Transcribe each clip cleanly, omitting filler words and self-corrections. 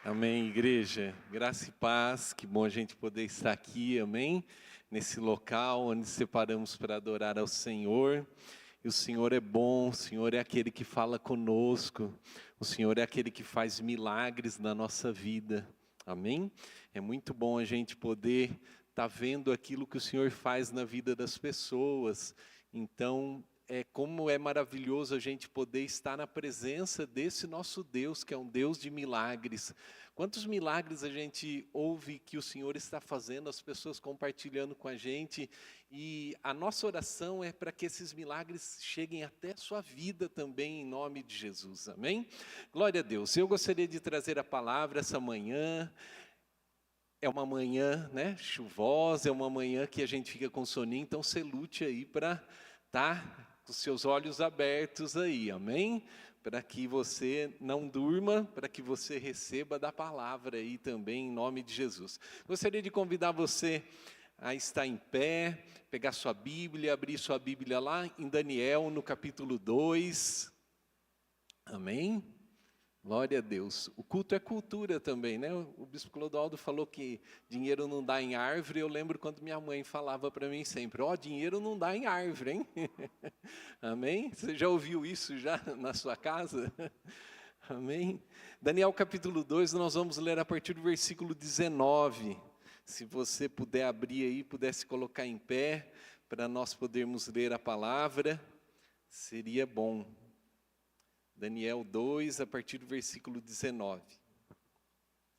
Amém, igreja. Graça e paz, que bom a gente poder estar aqui, amém? Nesse local onde separamos para adorar ao Senhor. E o Senhor é bom, o Senhor é aquele que fala conosco, o Senhor é aquele que faz milagres na nossa vida, amém? É muito bom a gente poder estar vendo aquilo que o Senhor faz na vida das pessoas. Então, como é maravilhoso a gente poder estar na presença desse nosso Deus, que é um Deus de milagres. Quantos milagres a gente ouve que o Senhor está fazendo, as pessoas compartilhando com a gente, e a nossa oração é para que esses milagres cheguem até a sua vida também, em nome de Jesus, amém? Glória a Deus. Eu gostaria de trazer a palavra essa manhã. É uma manhã, né, chuvosa, é uma manhã que a gente fica com soninho, então você lute aí para estar com os seus olhos abertos aí, amém? Para que você não durma, para que você receba da palavra aí também, em nome de Jesus. Gostaria de convidar você a estar em pé, pegar sua Bíblia, abrir sua Bíblia lá em Daniel, no capítulo 2, amém? Glória a Deus. O culto é cultura também, né? O bispo Clodoaldo falou que dinheiro não dá em árvore. Eu lembro quando minha mãe falava para mim sempre, dinheiro não dá em árvore, hein? Amém? Você já ouviu isso já na sua casa? Amém? Daniel capítulo 2, nós vamos ler a partir do versículo 19. Se você puder abrir aí, pudesse colocar em pé, para nós podermos ler a palavra, seria bom. Daniel 2, a partir do versículo 19.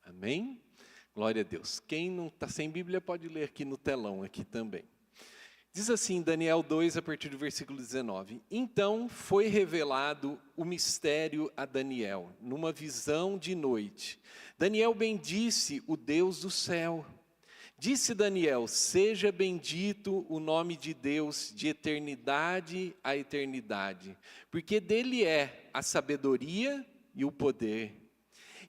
Amém? Glória a Deus. Quem não está sem Bíblia pode ler aqui no telão, aqui também. Diz assim, Daniel 2, a partir do versículo 19. Então foi revelado o mistério a Daniel, numa visão de noite. Daniel bendisse o Deus do céu. Disse Daniel, seja bendito o nome de Deus de eternidade a eternidade, porque dele é a sabedoria e o poder.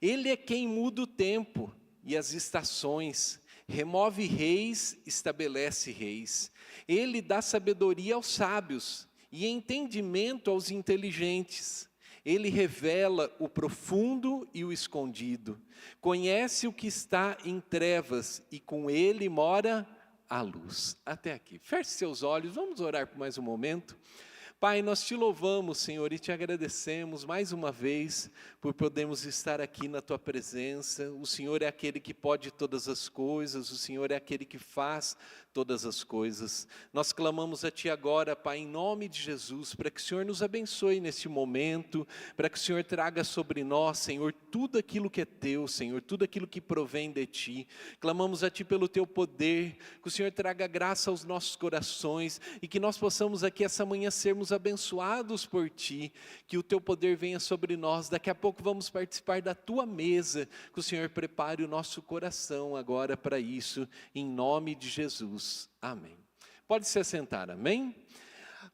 Ele é quem muda o tempo e as estações, remove reis, estabelece reis. Ele dá sabedoria aos sábios e entendimento aos inteligentes. Ele revela o profundo e o escondido, conhece o que está em trevas e com ele mora a luz. Até aqui. Feche seus olhos, vamos orar por mais um momento. Pai, nós te louvamos, Senhor, e te agradecemos mais uma vez por podermos estar aqui na tua presença. O Senhor é aquele que pode todas as coisas, o Senhor é aquele que faz todas as coisas. Nós clamamos a ti agora, Pai, em nome de Jesus, para que o Senhor nos abençoe neste momento, para que o Senhor traga sobre nós, Senhor, tudo aquilo que é teu, Senhor, tudo aquilo que provém de ti. Clamamos a ti pelo teu poder, que o Senhor traga graça aos nossos corações e que nós possamos aqui essa manhã sermos abençoados por ti, que o teu poder venha sobre nós. Daqui a pouco vamos participar da tua mesa, que o Senhor prepare o nosso coração agora para isso, em nome de Jesus, amém. Pode se assentar, amém?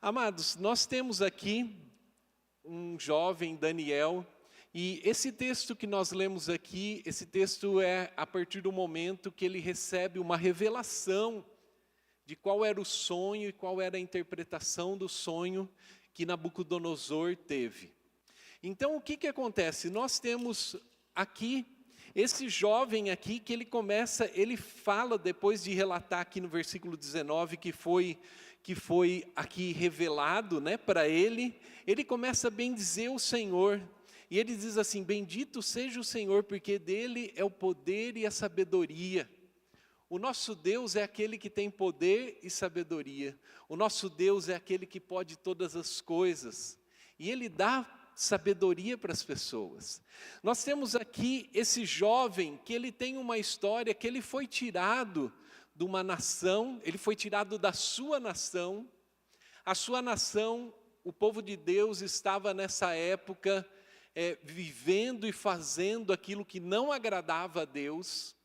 Amados, nós temos aqui um jovem, Daniel, e esse texto que nós lemos aqui, esse texto é a partir do momento que ele recebe uma revelação de qual era o sonho e qual era a interpretação do sonho que Nabucodonosor teve. Então, o que acontece? Nós temos aqui, esse jovem aqui, que ele fala, depois de relatar aqui no versículo 19, que foi aqui revelado, né, para ele começa a bendizer o Senhor. E ele diz assim, bendito seja o Senhor, porque dele é o poder e a sabedoria. O nosso Deus é aquele que tem poder e sabedoria. O nosso Deus é aquele que pode todas as coisas. E Ele dá sabedoria para as pessoas. Nós temos aqui esse jovem que ele tem uma história que ele foi tirado de uma nação, ele foi tirado da sua nação. A sua nação, o povo de Deus estava nessa época vivendo e fazendo aquilo que não agradava a Deus.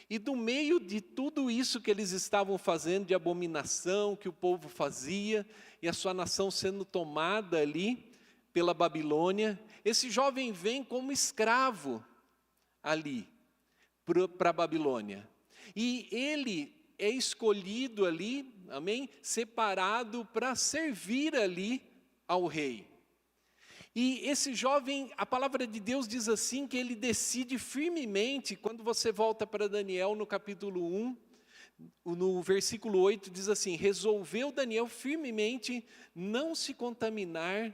E do meio de tudo isso que eles estavam fazendo, de abominação que o povo fazia, e a sua nação sendo tomada ali pela Babilônia, esse jovem vem como escravo ali para a Babilônia. E ele é escolhido ali, amém? Separado para servir ali ao rei. E esse jovem, a palavra de Deus diz assim, que ele decide firmemente, quando você volta para Daniel no capítulo 1, no versículo 8 diz assim: resolveu Daniel firmemente não se contaminar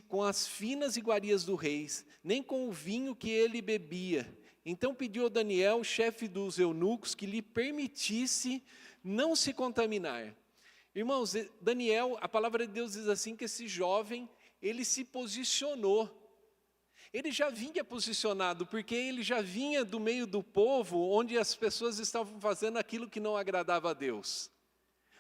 com as finas iguarias do rei, nem com o vinho que ele bebia. Então pediu a Daniel, chefe dos eunucos, que lhe permitisse não se contaminar. Irmãos, Daniel, a palavra de Deus diz assim, que esse jovem, ele se posicionou. Ele já vinha posicionado, porque ele já vinha do meio do povo, onde as pessoas estavam fazendo aquilo que não agradava a Deus.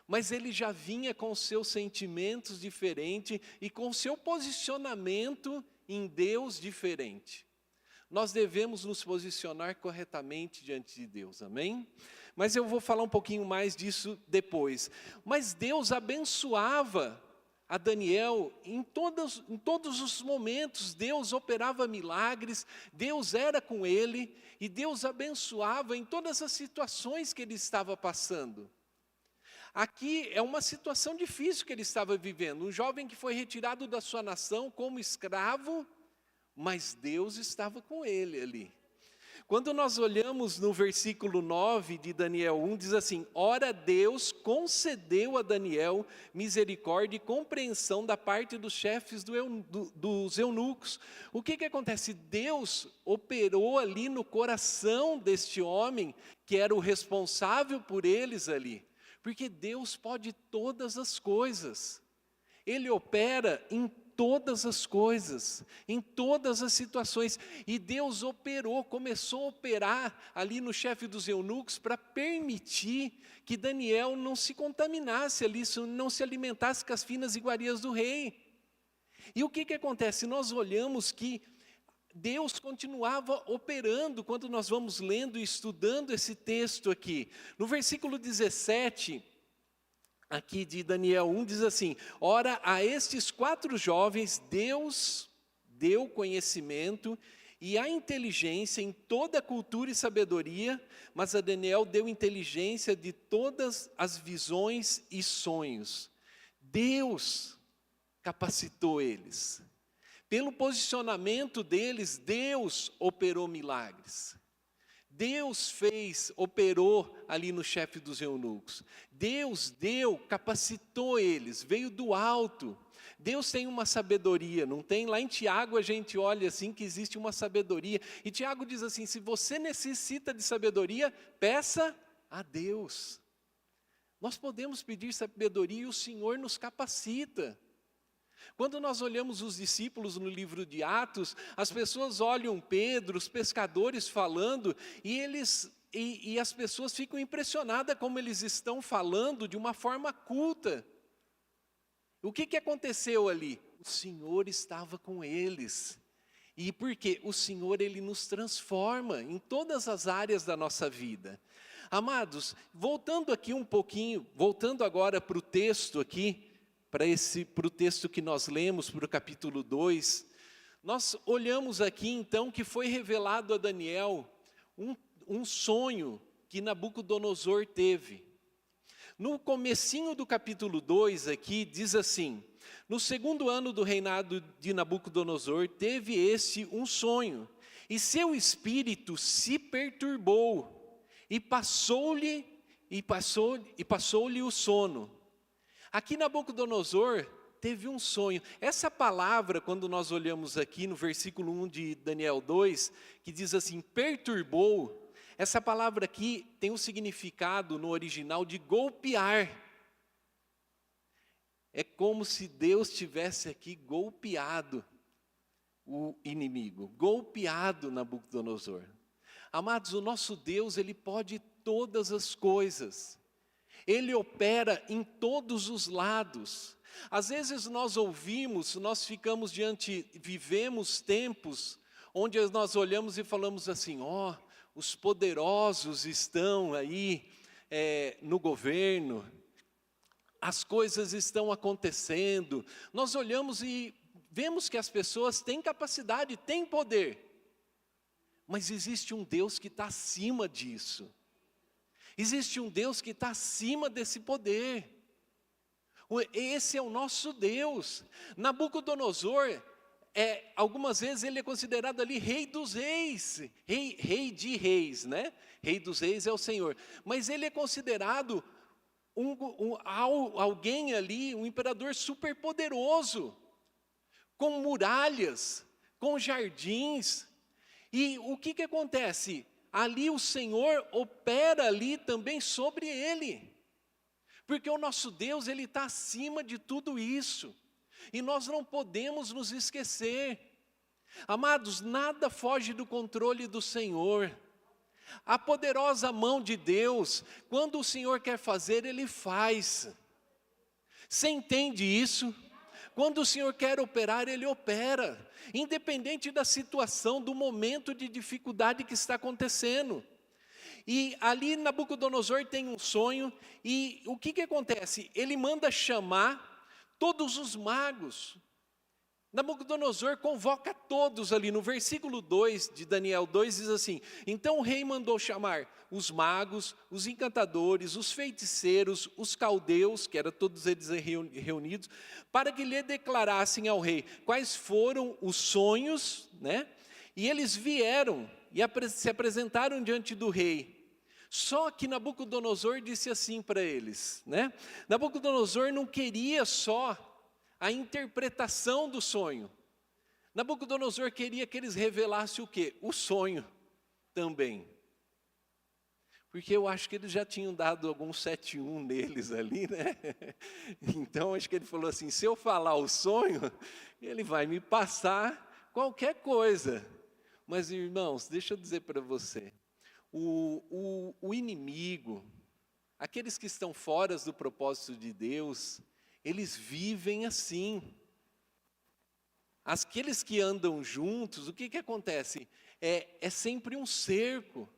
Mas ele já vinha com os seus sentimentos diferentes e com o seu posicionamento em Deus diferente. Nós devemos nos posicionar corretamente diante de Deus, amém? Mas eu vou falar um pouquinho mais disso depois. Mas Deus abençoava a Daniel em todos os momentos. Deus operava milagres, Deus era com ele, e Deus abençoava em todas as situações que ele estava passando. Aqui é uma situação difícil que ele estava vivendo, um jovem que foi retirado da sua nação como escravo, mas Deus estava com ele ali. Quando nós olhamos no versículo 9 de Daniel 1, diz assim: ora Deus concedeu a Daniel misericórdia e compreensão da parte dos chefes dos eunucos. O que acontece? Deus operou ali no coração deste homem, que era o responsável por eles ali. Porque Deus pode todas as coisas. Ele opera em todas as coisas, em todas as situações. E Deus começou a operar ali no chefe dos eunucos para permitir que Daniel não se contaminasse ali, não se alimentasse com as finas iguarias do rei. E o que acontece? Nós olhamos que Deus continuava operando quando nós vamos lendo e estudando esse texto aqui. No versículo 17, aqui de Daniel 1, diz assim: ora, a estes 4 jovens Deus deu conhecimento e a inteligência em toda a cultura e sabedoria, mas a Daniel deu inteligência de todas as visões e sonhos. Deus capacitou eles. Pelo posicionamento deles, Deus operou milagres. Deus operou ali no chefe dos eunucos. Deus capacitou eles, veio do alto. Deus tem uma sabedoria, não tem? Lá em Tiago a gente olha assim que existe uma sabedoria. E Tiago diz assim: se você necessita de sabedoria, peça a Deus. Nós podemos pedir sabedoria e o Senhor nos capacita. Quando nós olhamos os discípulos no livro de Atos, as pessoas olham Pedro, os pescadores falando, e as pessoas ficam impressionadas como eles estão falando de uma forma culta. O que aconteceu ali? O Senhor estava com eles. E por quê? O Senhor, Ele nos transforma em todas as áreas da nossa vida. Amados, voltando aqui um pouquinho, voltando agora para o texto aqui, para o texto que nós lemos, para o capítulo 2, nós olhamos aqui então que foi revelado a Daniel um sonho que Nabucodonosor teve. No comecinho do capítulo 2 aqui, diz assim: no 2º ano do reinado de Nabucodonosor, teve este um sonho, e seu espírito se perturbou, e passou-lhe o sono. Aqui Nabucodonosor teve um sonho. Essa palavra, quando nós olhamos aqui no versículo 1 de Daniel 2, que diz assim, perturbou, essa palavra aqui tem um significado no original de golpear. É como se Deus tivesse aqui golpeado o inimigo, golpeado Nabucodonosor. Amados, o nosso Deus, Ele pode todas as coisas. Ele opera em todos os lados. Às vezes nós vivemos tempos onde nós olhamos e falamos assim, os poderosos estão aí no governo, as coisas estão acontecendo. Nós olhamos e vemos que as pessoas têm capacidade, têm poder. Mas existe um Deus que está acima disso. Existe um Deus que está acima desse poder. Esse é o nosso Deus. Nabucodonosor, algumas vezes ele é considerado ali rei dos reis, rei de reis, né? Rei dos reis é o Senhor. Mas ele é considerado alguém ali, um imperador superpoderoso, com muralhas, com jardins. E o que acontece? Ali o Senhor opera ali também sobre ele. Porque o nosso Deus, Ele está acima de tudo isso. E nós não podemos nos esquecer. Amados, nada foge do controle do Senhor. A poderosa mão de Deus, quando o Senhor quer fazer, Ele faz. Você entende isso? Quando o Senhor quer operar, Ele opera. Independente da situação, do momento de dificuldade que está acontecendo. E ali Nabucodonosor tem um sonho, e o que acontece? Ele manda chamar todos os magos. Nabucodonosor convoca todos ali, no versículo 2 de Daniel 2 diz assim: então o rei mandou chamar os magos, os encantadores, os feiticeiros, os caldeus, que eram todos eles reunidos, para que lhe declarassem ao rei quais foram os sonhos, né? E eles vieram e se apresentaram diante do rei. Só que Nabucodonosor disse assim para eles, né? Nabucodonosor não queria só a interpretação do sonho. Nabucodonosor queria que eles revelassem o quê? O sonho também. Porque eu acho que eles já tinham dado algum 7-1 neles ali, né? Então acho que ele falou assim, se eu falar o sonho, ele vai me passar qualquer coisa. Mas irmãos, deixa eu dizer para você, o inimigo, aqueles que estão fora do propósito de Deus, eles vivem assim. Aqueles que andam juntos, o que acontece? É sempre um cerco.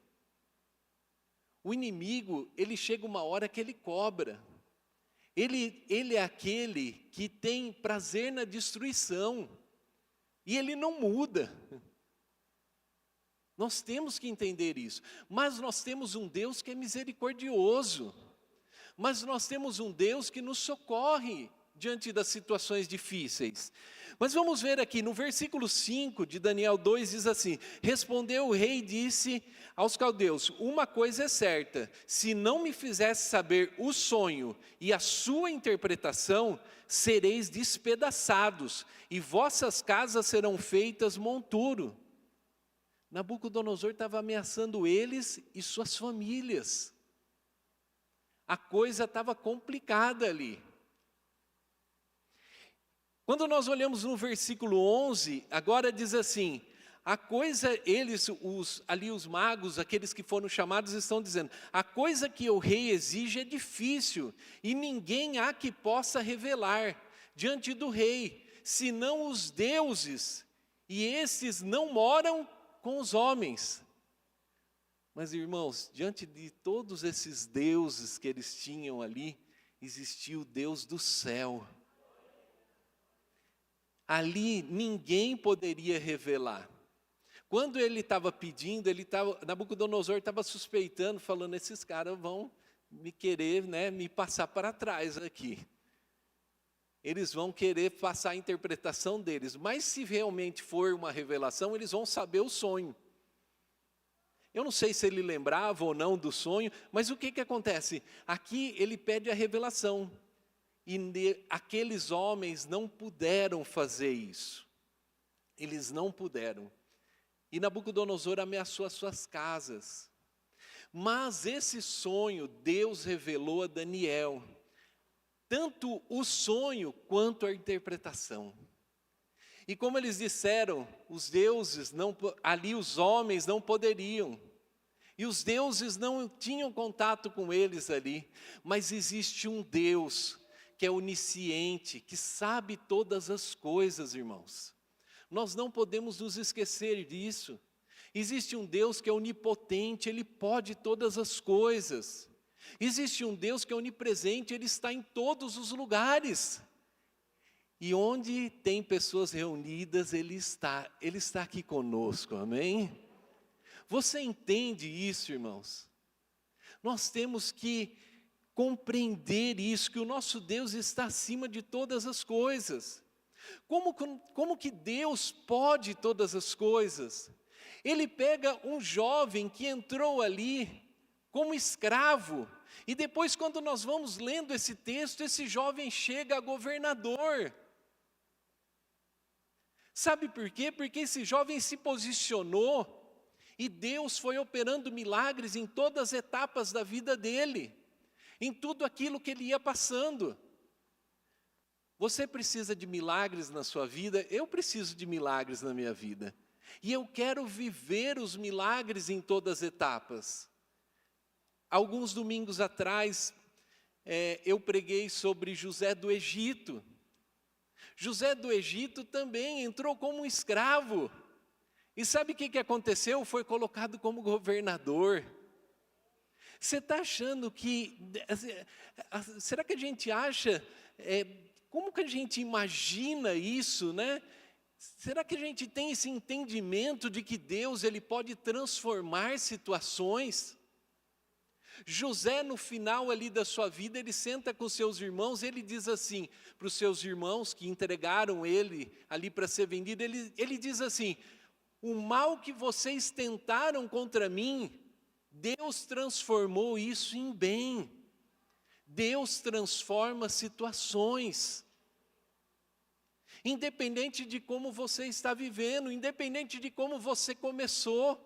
O inimigo, ele chega uma hora que ele cobra. Ele é aquele que tem prazer na destruição. E ele não muda. Nós temos que entender isso. Mas nós temos um Deus que é misericordioso. Mas nós temos um Deus que nos socorre diante das situações difíceis. Mas vamos ver aqui, no versículo 5 de Daniel 2 diz assim: respondeu o rei e disse aos caldeus, uma coisa é certa, se não me fizesse saber o sonho e a sua interpretação, sereis despedaçados, e vossas casas serão feitas monturo. Nabucodonosor estava ameaçando eles e suas famílias. A coisa estava complicada ali. Quando nós olhamos no versículo 11, agora diz assim, a coisa, os magos, aqueles que foram chamados, estão dizendo, a coisa que o rei exige é difícil, e ninguém há que possa revelar diante do rei, senão os deuses, e esses não moram com os homens. Mas irmãos, diante de todos esses deuses que eles tinham ali, existia o Deus do céu. Ali ninguém poderia revelar. Quando ele estava pedindo, Nabucodonosor estava suspeitando, falando, esses caras vão me querer, né, me passar para trás aqui. Eles vão querer passar a interpretação deles, mas se realmente for uma revelação, eles vão saber o sonho. Eu não sei se ele lembrava ou não do sonho, mas o que acontece? Aqui ele pede a revelação, e aqueles homens não puderam fazer isso. Eles não puderam. E Nabucodonosor ameaçou as suas casas. Mas esse sonho Deus revelou a Daniel. Tanto o sonho quanto a interpretação. E como eles disseram, os deuses, ali os homens não poderiam. E os deuses não tinham contato com eles ali. Mas existe um Deus que é onisciente, que sabe todas as coisas, irmãos. Nós não podemos nos esquecer disso. Existe um Deus que é onipotente, Ele pode todas as coisas. Existe um Deus que é onipresente, Ele está em todos os lugares. E onde tem pessoas reunidas, Ele está aqui conosco, amém? Você entende isso, irmãos? Nós temos que compreender isso, que o nosso Deus está acima de todas as coisas. Como que Deus pode todas as coisas? Ele pega um jovem que entrou ali como escravo, e depois, quando nós vamos lendo esse texto, esse jovem chega a governador. Sabe por quê? Porque esse jovem se posicionou, e Deus foi operando milagres em todas as etapas da vida dele, em tudo aquilo que ele ia passando. Você precisa de milagres na sua vida, eu preciso de milagres na minha vida. E eu quero viver os milagres em todas as etapas. Alguns domingos atrás, eu preguei sobre José do Egito. José do Egito também entrou como um escravo. E sabe o que aconteceu? Foi colocado como governador. Você está achando que... será que a gente acha... como que a gente imagina isso, né? Será que a gente tem esse entendimento de que Deus ele pode transformar situações? José, no final ali da sua vida, ele senta com seus irmãos, ele diz assim, para os seus irmãos que entregaram ele ali para ser vendido, ele diz assim, o mal que vocês tentaram contra mim, Deus transformou isso em bem. Deus transforma situações. Independente de como você está vivendo, independente de como você começou.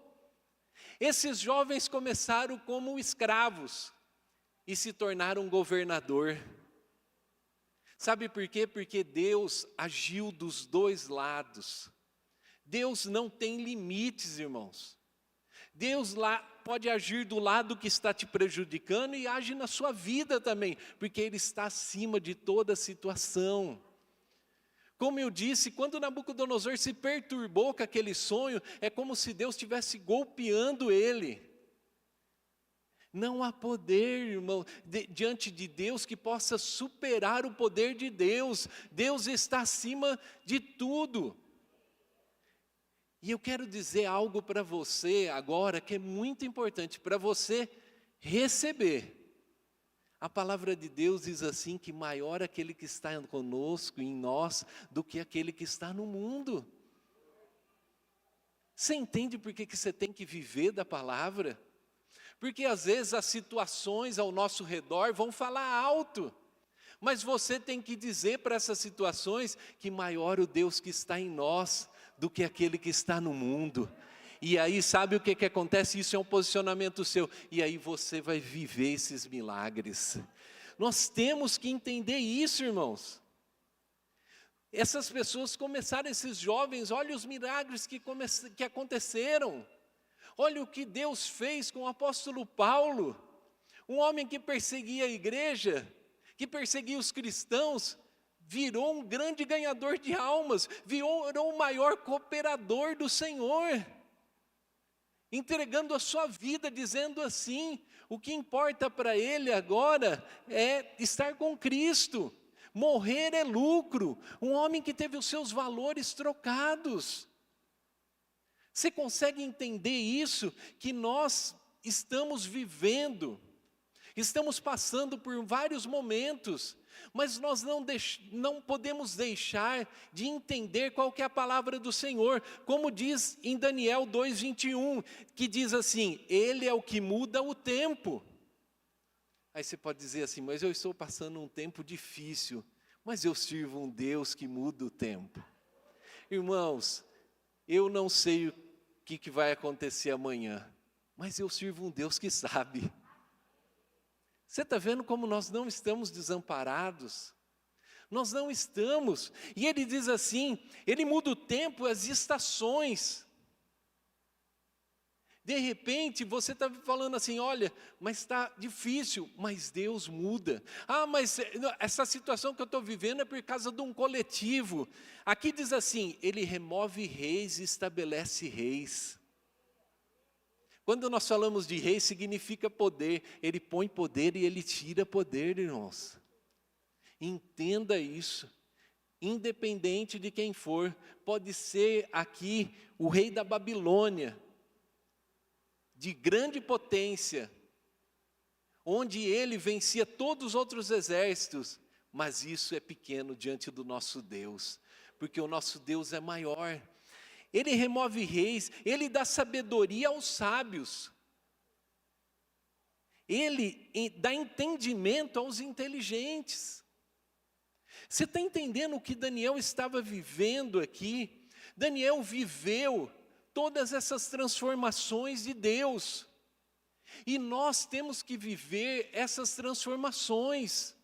Esses jovens começaram como escravos e se tornaram governador. Sabe por quê? Porque Deus agiu dos dois lados. Deus não tem limites, irmãos. Deus lá pode agir do lado que está te prejudicando e age na sua vida também, porque Ele está acima de toda situação. Como eu disse, quando Nabucodonosor se perturbou com aquele sonho, é como se Deus estivesse golpeando ele. Não há poder, irmão, diante de Deus que possa superar o poder de Deus. Deus está acima de tudo. E eu quero dizer algo para você agora que é muito importante para você receber. A palavra de Deus diz assim que maior aquele que está conosco, em nós, do que aquele que está no mundo. Você entende por que você tem que viver da palavra? Porque às vezes as situações ao nosso redor vão falar alto. Mas você tem que dizer para essas situações que maior o Deus que está em nós do que aquele que está no mundo. E aí sabe o que acontece? Isso é um posicionamento seu. E aí você vai viver esses milagres. Nós temos que entender isso, irmãos. Essas pessoas começaram, esses jovens, olha os milagres que aconteceram. Olha o que Deus fez com o apóstolo Paulo. Um homem que perseguia a igreja, que perseguia os cristãos, virou um grande ganhador de almas, virou o maior cooperador do Senhor. Entregando a sua vida, dizendo assim, o que importa para ele agora é estar com Cristo, morrer é lucro, um homem que teve os seus valores trocados. Você consegue entender isso? Que nós estamos vivendo, estamos passando por vários momentos, mas nós não podemos deixar de entender qual que é a palavra do Senhor, como diz em Daniel 2:21, que diz assim, Ele é o que muda o tempo. Aí você pode dizer assim, mas eu estou passando um tempo difícil, mas eu sirvo um Deus que muda o tempo. Irmãos, eu não sei o que vai acontecer amanhã, mas eu sirvo um Deus que sabe. Você está vendo como nós não estamos desamparados? Nós não estamos. E ele diz assim, ele muda o tempo, as estações. De repente, você está falando assim, olha, mas está difícil, mas Deus muda. Ah, mas essa situação que eu estou vivendo é por causa de um coletivo. Aqui diz assim, ele remove reis e estabelece reis. Quando nós falamos de rei, significa poder. Ele põe poder e ele tira poder, irmãos. Entenda isso. Independente de quem for, pode ser aqui o rei da Babilônia, de grande potência, onde ele vencia todos os outros exércitos, mas isso é pequeno diante do nosso Deus. porque o nosso Deus é maior. Ele remove reis, Ele dá sabedoria aos sábios. Ele dá entendimento aos inteligentes. Você está entendendo o que Daniel estava vivendo aqui? Daniel viveu todas essas transformações de Deus. E nós temos que viver essas transformações.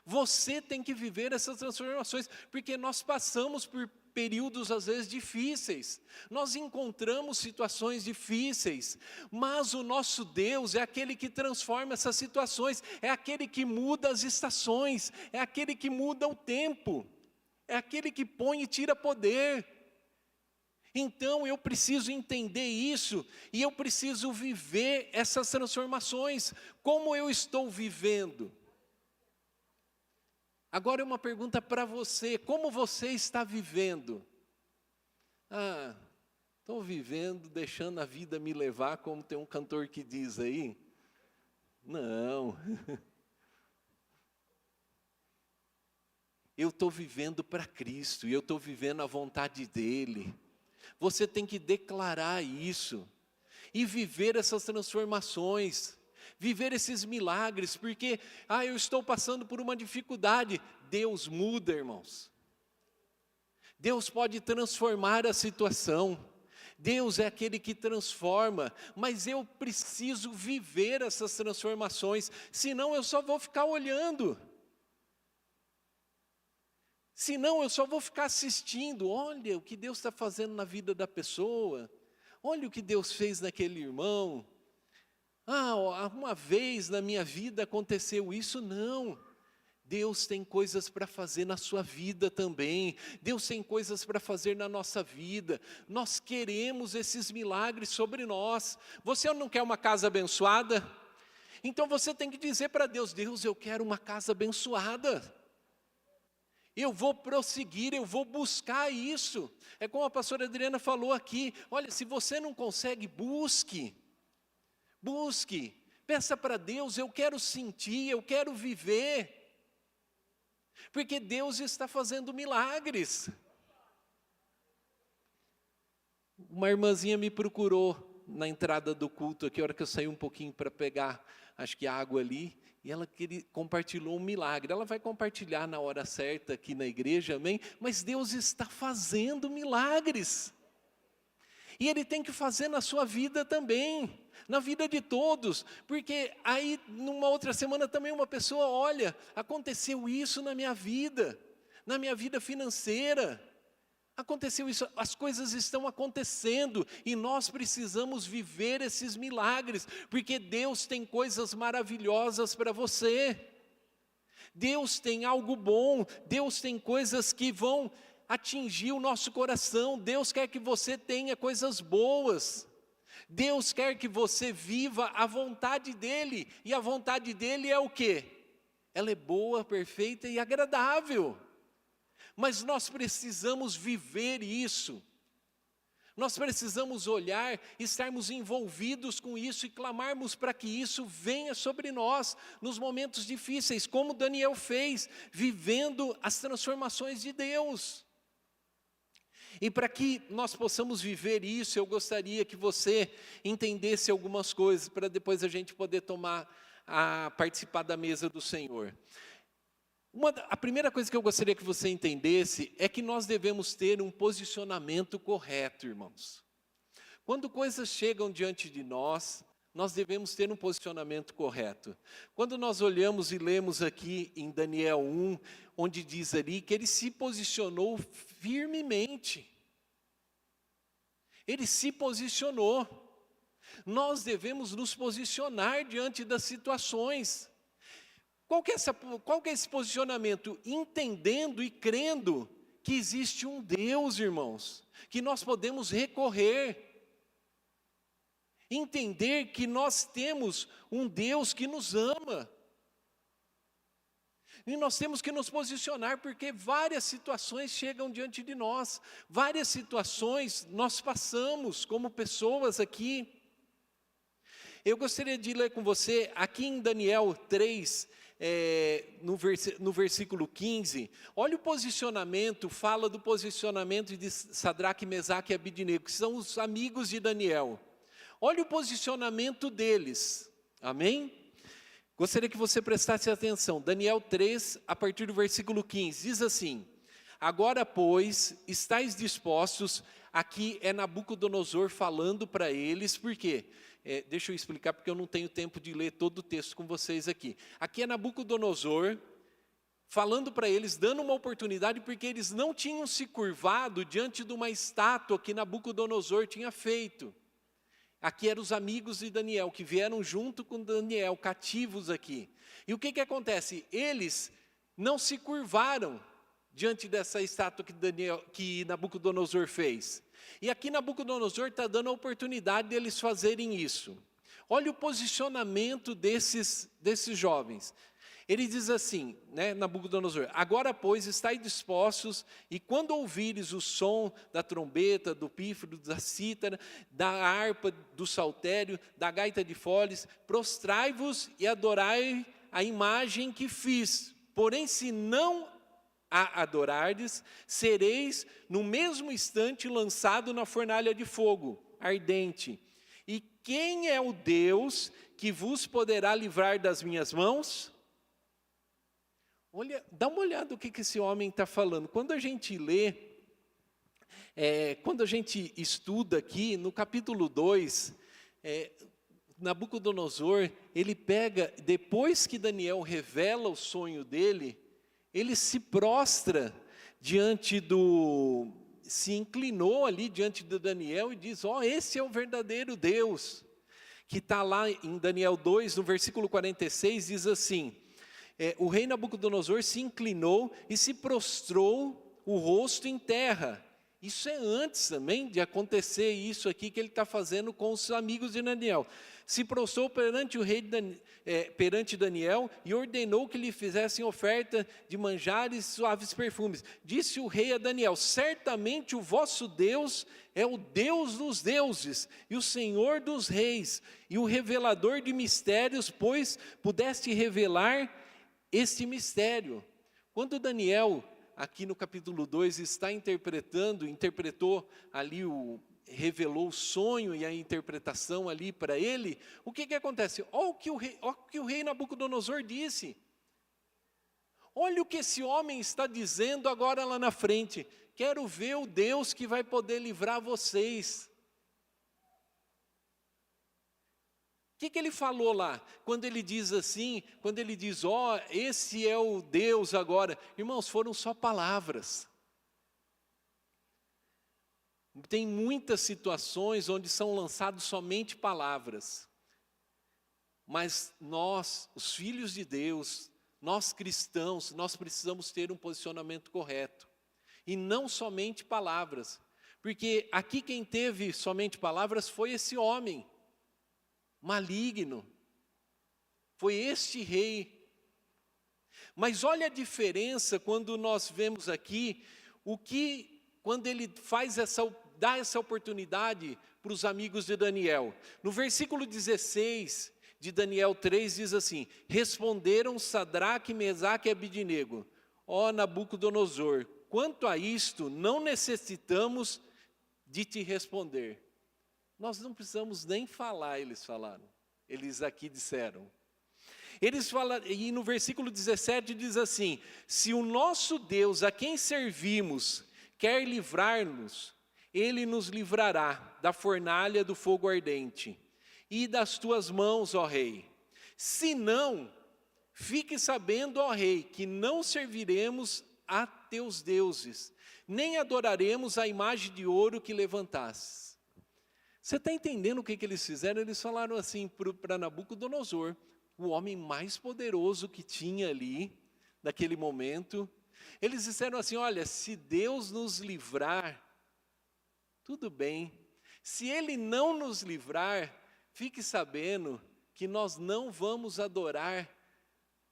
Você tem que viver essas transformações, porque nós passamos por períodos às vezes difíceis, nós encontramos situações difíceis, mas o nosso Deus é aquele que transforma essas situações, é aquele que muda as estações, é aquele que muda o tempo, é aquele que põe e tira poder. Então eu preciso entender isso, e eu preciso viver essas transformações. Como eu estou vivendo? Agora é uma pergunta para você, como você está vivendo? Estou vivendo, deixando a vida me levar, como tem um cantor que diz aí. Não. Eu estou vivendo para Cristo, e eu estou vivendo a vontade dEle. Você tem que declarar isso, e viver essas transformações, viver esses milagres, porque, eu estou passando por uma dificuldade. Deus muda, irmãos. Deus pode transformar a situação. Deus é aquele que transforma, mas eu preciso viver essas transformações, senão eu só vou ficar olhando. Senão eu só vou ficar assistindo. Olha o que Deus está fazendo na vida da pessoa. Olha o que Deus fez naquele irmão. Uma vez na minha vida aconteceu isso. Não. Deus tem coisas para fazer na sua vida também. Deus tem coisas para fazer na nossa vida. Nós queremos esses milagres sobre nós. Você não quer uma casa abençoada? Então você tem que dizer para Deus: Deus, eu quero uma casa abençoada. Eu vou prosseguir, eu vou buscar isso. É como a pastora Adriana falou aqui. Olha, se você não consegue, busque. Busque. Peça para Deus: eu quero sentir, eu quero viver. Porque Deus está fazendo milagres. Uma irmãzinha me procurou na entrada do culto aqui, a hora que eu saí um pouquinho para pegar, acho que água ali, e ela compartilhou um milagre. Ela vai compartilhar na hora certa aqui na igreja, amém? Mas Deus está fazendo milagres. E Ele tem que fazer na sua vida também, na vida de todos, porque aí numa outra semana também uma pessoa, olha, aconteceu isso na minha vida financeira, aconteceu isso, as coisas estão acontecendo, e nós precisamos viver esses milagres, porque Deus tem coisas maravilhosas para você, Deus tem algo bom, Deus tem coisas que vão atingir o nosso coração, Deus quer que você tenha coisas boas, Deus quer que você viva a vontade dEle, e a vontade dEle é o quê? Ela é boa, perfeita e agradável, mas nós precisamos viver isso, nós precisamos olhar, estarmos envolvidos com isso e clamarmos para que isso venha sobre nós, nos momentos difíceis, como Daniel fez, vivendo as transformações de Deus. E para que nós possamos viver isso, eu gostaria que você entendesse algumas coisas, para depois a gente poder participar da mesa do Senhor. A primeira coisa que eu gostaria que você entendesse é que nós devemos ter um posicionamento correto, irmãos. Quando coisas chegam diante de nós, nós devemos ter um posicionamento correto. Quando nós olhamos e lemos aqui em Daniel 1, onde diz ali que ele se posicionou firmemente. Ele se posicionou. Nós devemos nos posicionar diante das situações. Qual que é esse posicionamento? Entendendo e crendo que existe um Deus, irmãos, que nós podemos recorrer. Entender que nós temos um Deus que nos ama. E nós temos que nos posicionar, porque várias situações chegam diante de nós. Várias situações nós passamos como pessoas aqui. Eu gostaria de ler com você, aqui em Daniel 3, no versículo 15, olha o posicionamento, fala do posicionamento de Sadraque, Mesaque e Abidnego, que são os amigos de Daniel. Olha o posicionamento deles, amém? Gostaria que você prestasse atenção, Daniel 3, a partir do versículo 15, diz assim: agora, pois, estáis dispostos, aqui é Nabucodonosor falando para eles, por quê? Deixa eu explicar, porque eu não tenho tempo de ler todo o texto com vocês aqui. Aqui é Nabucodonosor falando para eles, dando uma oportunidade, porque eles não tinham se curvado diante de uma estátua que Nabucodonosor tinha feito. Aqui eram os amigos de Daniel, que vieram junto com Daniel, cativos aqui. E o que acontece? Eles não se curvaram diante dessa estátua que Nabucodonosor fez. E aqui Nabucodonosor está dando a oportunidade deles fazerem isso. Olha o posicionamento desses jovens. Ele diz assim, né, Nabucodonosor: agora, pois, estáis dispostos, e quando ouvires o som da trombeta, do pífaro, da cítara, da harpa, do saltério, da gaita de foles, prostrai-vos e adorai a imagem que fiz. Porém, se não a adorardes, sereis no mesmo instante lançado na fornalha de fogo ardente. E quem é o Deus que vos poderá livrar das minhas mãos? Olha, dá uma olhada no que esse homem está falando. Quando a gente lê, quando a gente estuda aqui, no capítulo 2, Nabucodonosor, ele pega, depois que Daniel revela o sonho dele, ele se prostra se inclinou ali diante de Daniel e diz: esse é o verdadeiro Deus. Que está lá em Daniel 2, no versículo 46, diz assim: o rei Nabucodonosor se inclinou e se prostrou o rosto em terra. Isso é antes também de acontecer isso aqui que ele está fazendo com os amigos de Daniel. Se prostrou perante o rei, perante Daniel, e ordenou que lhe fizessem oferta de manjares e suaves perfumes. Disse o rei a Daniel: certamente o vosso Deus é o Deus dos deuses, e o Senhor dos reis, e o revelador de mistérios, pois pudeste revelar este mistério. Quando Daniel, aqui no capítulo 2, interpretou ali revelou o sonho e a interpretação ali para ele, o que acontece? Olha o que o rei Nabucodonosor disse. Olha o que esse homem está dizendo agora lá na frente: quero ver o Deus que vai poder livrar vocês. O que ele falou lá? Quando ele diz assim, quando ele diz: esse é o Deus agora. Irmãos, foram só palavras. Tem muitas situações onde são lançadas somente palavras. Mas nós, os filhos de Deus, nós cristãos, nós precisamos ter um posicionamento correto. E não somente palavras. Porque aqui quem teve somente palavras foi esse homem maligno. Foi este rei. Mas olha a diferença quando nós vemos aqui, quando ele dá essa oportunidade para os amigos de Daniel. No versículo 16 de Daniel 3 diz assim: responderam Sadraque, Mesaque e Abidnego: Nabucodonosor, quanto a isto, não necessitamos de te responder. Nós não precisamos nem falar, eles falaram. Eles aqui disseram. E no versículo 17 diz assim: se o nosso Deus, a quem servimos, quer livrar-nos, Ele nos livrará da fornalha do fogo ardente e das tuas mãos, ó rei. Se não, fique sabendo, ó rei, que não serviremos a teus deuses, nem adoraremos a imagem de ouro que levantasses. Você está entendendo o que eles fizeram? Eles falaram assim para Nabucodonosor, o homem mais poderoso que tinha ali, naquele momento. Eles disseram assim: olha, se Deus nos livrar, tudo bem. Se Ele não nos livrar, fique sabendo que nós não vamos adorar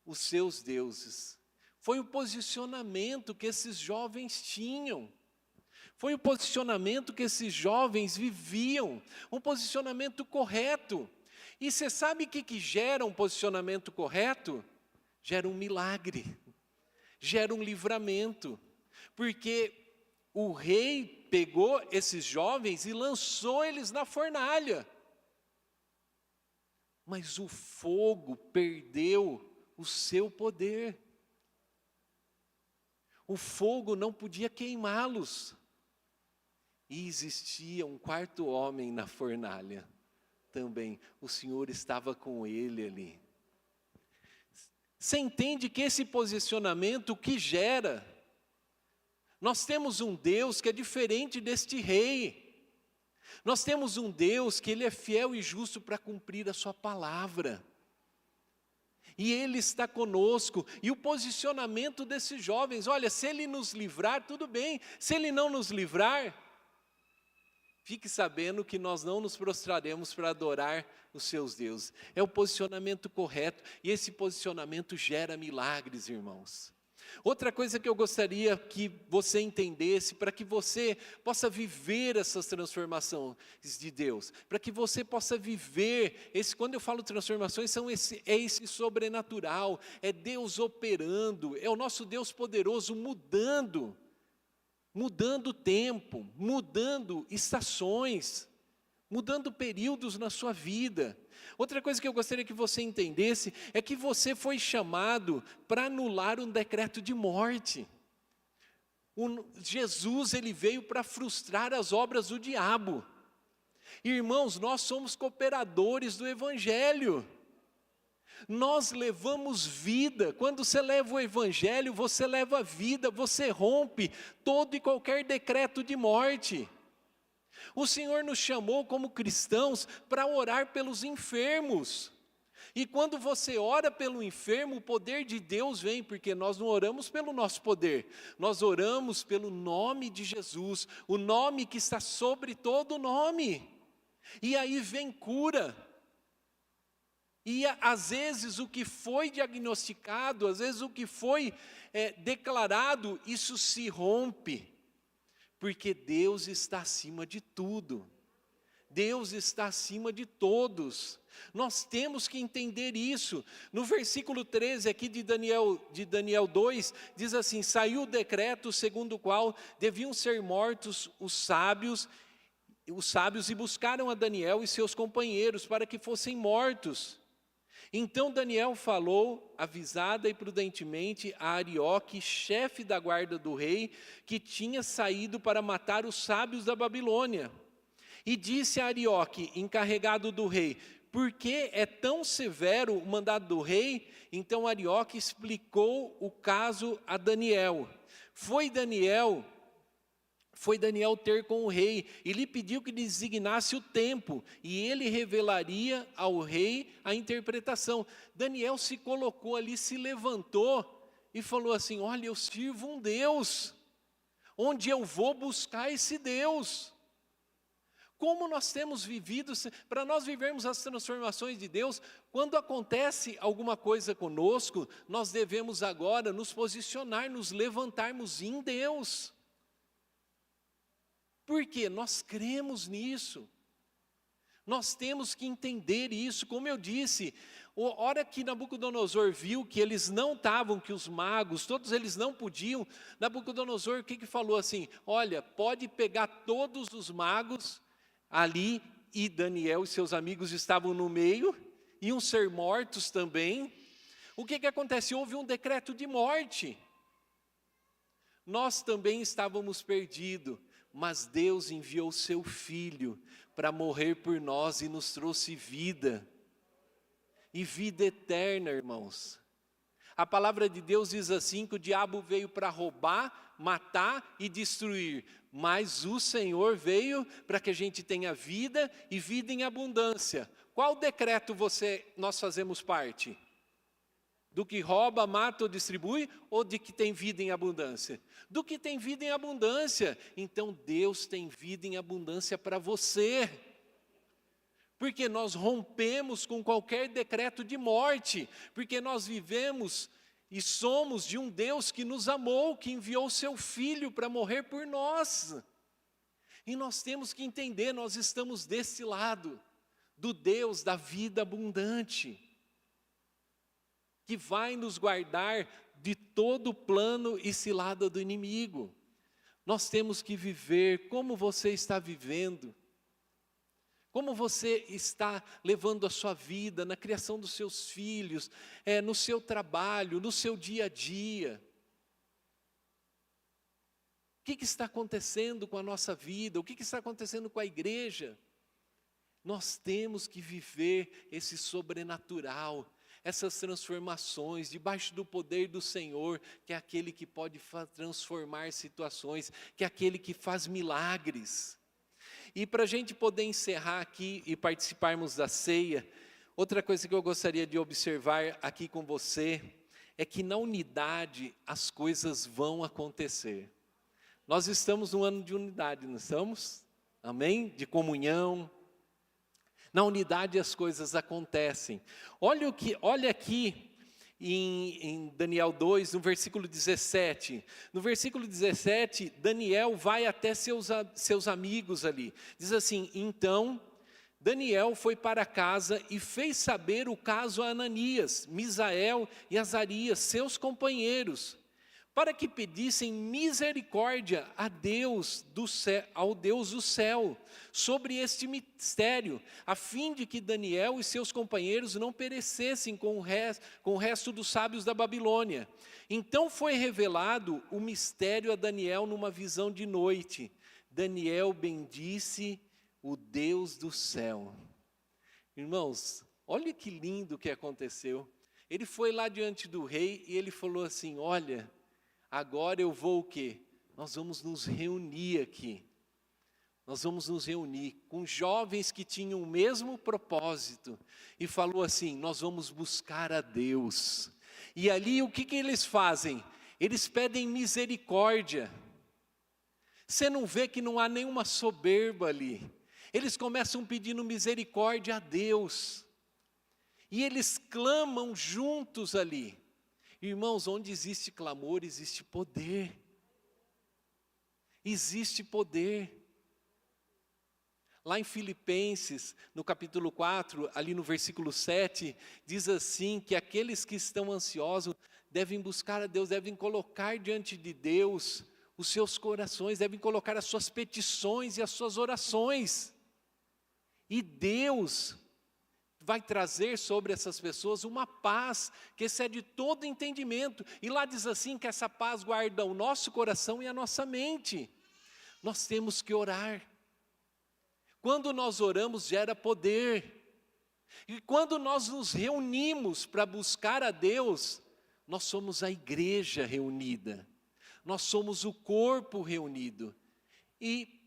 os seus deuses. Foi o posicionamento que esses jovens tinham. Foi o posicionamento que esses jovens viviam. Um posicionamento correto. E você sabe o que gera um posicionamento correto? gera um milagre, gera um livramento, porque o rei pegou esses jovens e lançou eles na fornalha. Mas o fogo perdeu o seu poder. O fogo não podia queimá-los. E existia um quarto homem na fornalha também. O Senhor estava com ele ali. Você entende que esse posicionamento, o que gera? Nós temos um Deus que é diferente deste rei. Nós temos um Deus que Ele é fiel e justo para cumprir a sua palavra. E Ele está conosco. E o posicionamento desses jovens, olha, se Ele nos livrar, tudo bem. Se Ele não nos livrar, fique sabendo que nós não nos prostraremos para adorar os seus deuses. É o posicionamento correto. E esse posicionamento gera milagres, irmãos. Outra coisa que eu gostaria que você entendesse, para que você possa viver essas transformações de Deus, para que você possa viver, quando eu falo transformações, é esse sobrenatural, é Deus operando, é o nosso Deus poderoso mudando o tempo, mudando estações, mudando períodos na sua vida. Outra coisa que eu gostaria que você entendesse é que você foi chamado para anular um decreto de morte. Jesus, ele veio para frustrar as obras do diabo. Irmãos, nós somos cooperadores do Evangelho. Nós levamos vida. Quando você leva o Evangelho, você leva vida, você rompe todo e qualquer decreto de morte. O Senhor nos chamou como cristãos para orar pelos enfermos. E quando você ora pelo enfermo, o poder de Deus vem, porque nós não oramos pelo nosso poder, nós oramos pelo nome de Jesus, o nome que está sobre todo nome. E aí vem cura. E às vezes o que foi diagnosticado, às vezes o que foi declarado, isso se rompe. Porque Deus está acima de tudo. Deus está acima de todos. Nós temos que entender isso. No versículo 13 aqui de Daniel 2, diz assim: saiu o decreto segundo o qual deviam ser mortos os sábios e buscaram a Daniel e seus companheiros para que fossem mortos. Então Daniel falou, avisada e prudentemente, a Arioque, chefe da guarda do rei, que tinha saído para matar os sábios da Babilônia. E disse a Arioque, encarregado do rei: por que é tão severo o mandado do rei? Então Arioque explicou o caso a Daniel. Foi Daniel ter com o rei e lhe pediu que designasse o tempo, e ele revelaria ao rei a interpretação. Daniel se colocou ali, se levantou e falou assim: olha, eu sirvo um Deus, onde eu vou buscar esse Deus? Como nós temos vivido, para nós vivermos as transformações de Deus, quando acontece alguma coisa conosco, nós devemos agora nos posicionar, nos levantarmos em Deus. Porque nós cremos nisso. Nós temos que entender isso. Como eu disse, a hora que Nabucodonosor viu que eles não estavam, que os magos, todos eles não podiam, Nabucodonosor o que falou assim? Olha, pode pegar todos os magos ali, e Daniel e seus amigos estavam no meio, iam ser mortos também. O que acontece? Houve um decreto de morte. Nós também estávamos perdidos. Mas Deus enviou o seu Filho para morrer por nós e nos trouxe vida. E vida eterna, irmãos. A palavra de Deus diz assim, que o diabo veio para roubar, matar e destruir. Mas o Senhor veio para que a gente tenha vida e vida em abundância. Qual decreto nós fazemos parte? Do que rouba, mata ou distribui, ou de que tem vida em abundância? Do que tem vida em abundância. Então Deus tem vida em abundância para você. Porque nós rompemos com qualquer decreto de morte. Porque nós vivemos e somos de um Deus que nos amou, que enviou o seu Filho para morrer por nós. E nós temos que entender, nós estamos desse lado, do Deus da vida abundante. que vai nos guardar de todo plano e cilada do inimigo. Nós temos que viver como você está vivendo, como você está levando a sua vida, na criação dos seus filhos, no seu trabalho, no seu dia a dia. O que está acontecendo com a nossa vida? O que está acontecendo com a igreja? Nós temos que viver esse sobrenatural, essas transformações, debaixo do poder do Senhor, que é aquele que pode transformar situações, que é aquele que faz milagres. E para a gente poder encerrar aqui e participarmos da ceia, outra coisa que eu gostaria de observar aqui com você, é que na unidade as coisas vão acontecer. Nós estamos num ano de unidade, não estamos? Amém? De comunhão. Na unidade as coisas acontecem. Olha aqui em Daniel 2, no versículo 17. No versículo 17, Daniel vai até seus amigos ali. Diz assim: então Daniel foi para casa e fez saber o caso a Ananias, Misael e Azarias, seus companheiros, para que pedissem misericórdia ao Deus do céu, sobre este mistério, a fim de que Daniel e seus companheiros não perecessem com o resto dos sábios da Babilônia. Então foi revelado o mistério a Daniel numa visão de noite. Daniel bendisse o Deus do céu. Irmãos, olha que lindo que aconteceu. Ele foi lá diante do rei e ele falou assim: olha, agora eu vou o quê? Nós vamos nos reunir aqui. Nós vamos nos reunir com jovens que tinham o mesmo propósito. E falou assim: nós vamos buscar a Deus. E ali o que eles fazem? Eles pedem misericórdia. Você não vê que não há nenhuma soberba ali. Eles começam pedindo misericórdia a Deus. E eles clamam juntos ali. Irmãos, onde existe clamor, existe poder. Existe poder. Lá em Filipenses, no capítulo 4, ali no versículo 7, diz assim, que aqueles que estão ansiosos devem buscar a Deus, devem colocar diante de Deus os seus corações, devem colocar as suas petições e as suas orações. E Deus vai trazer sobre essas pessoas uma paz que excede todo entendimento. E lá diz assim que essa paz guarda o nosso coração e a nossa mente. Nós temos que orar. Quando nós oramos, gera poder. E quando nós nos reunimos para buscar a Deus, nós somos a igreja reunida. Nós somos o corpo reunido. E,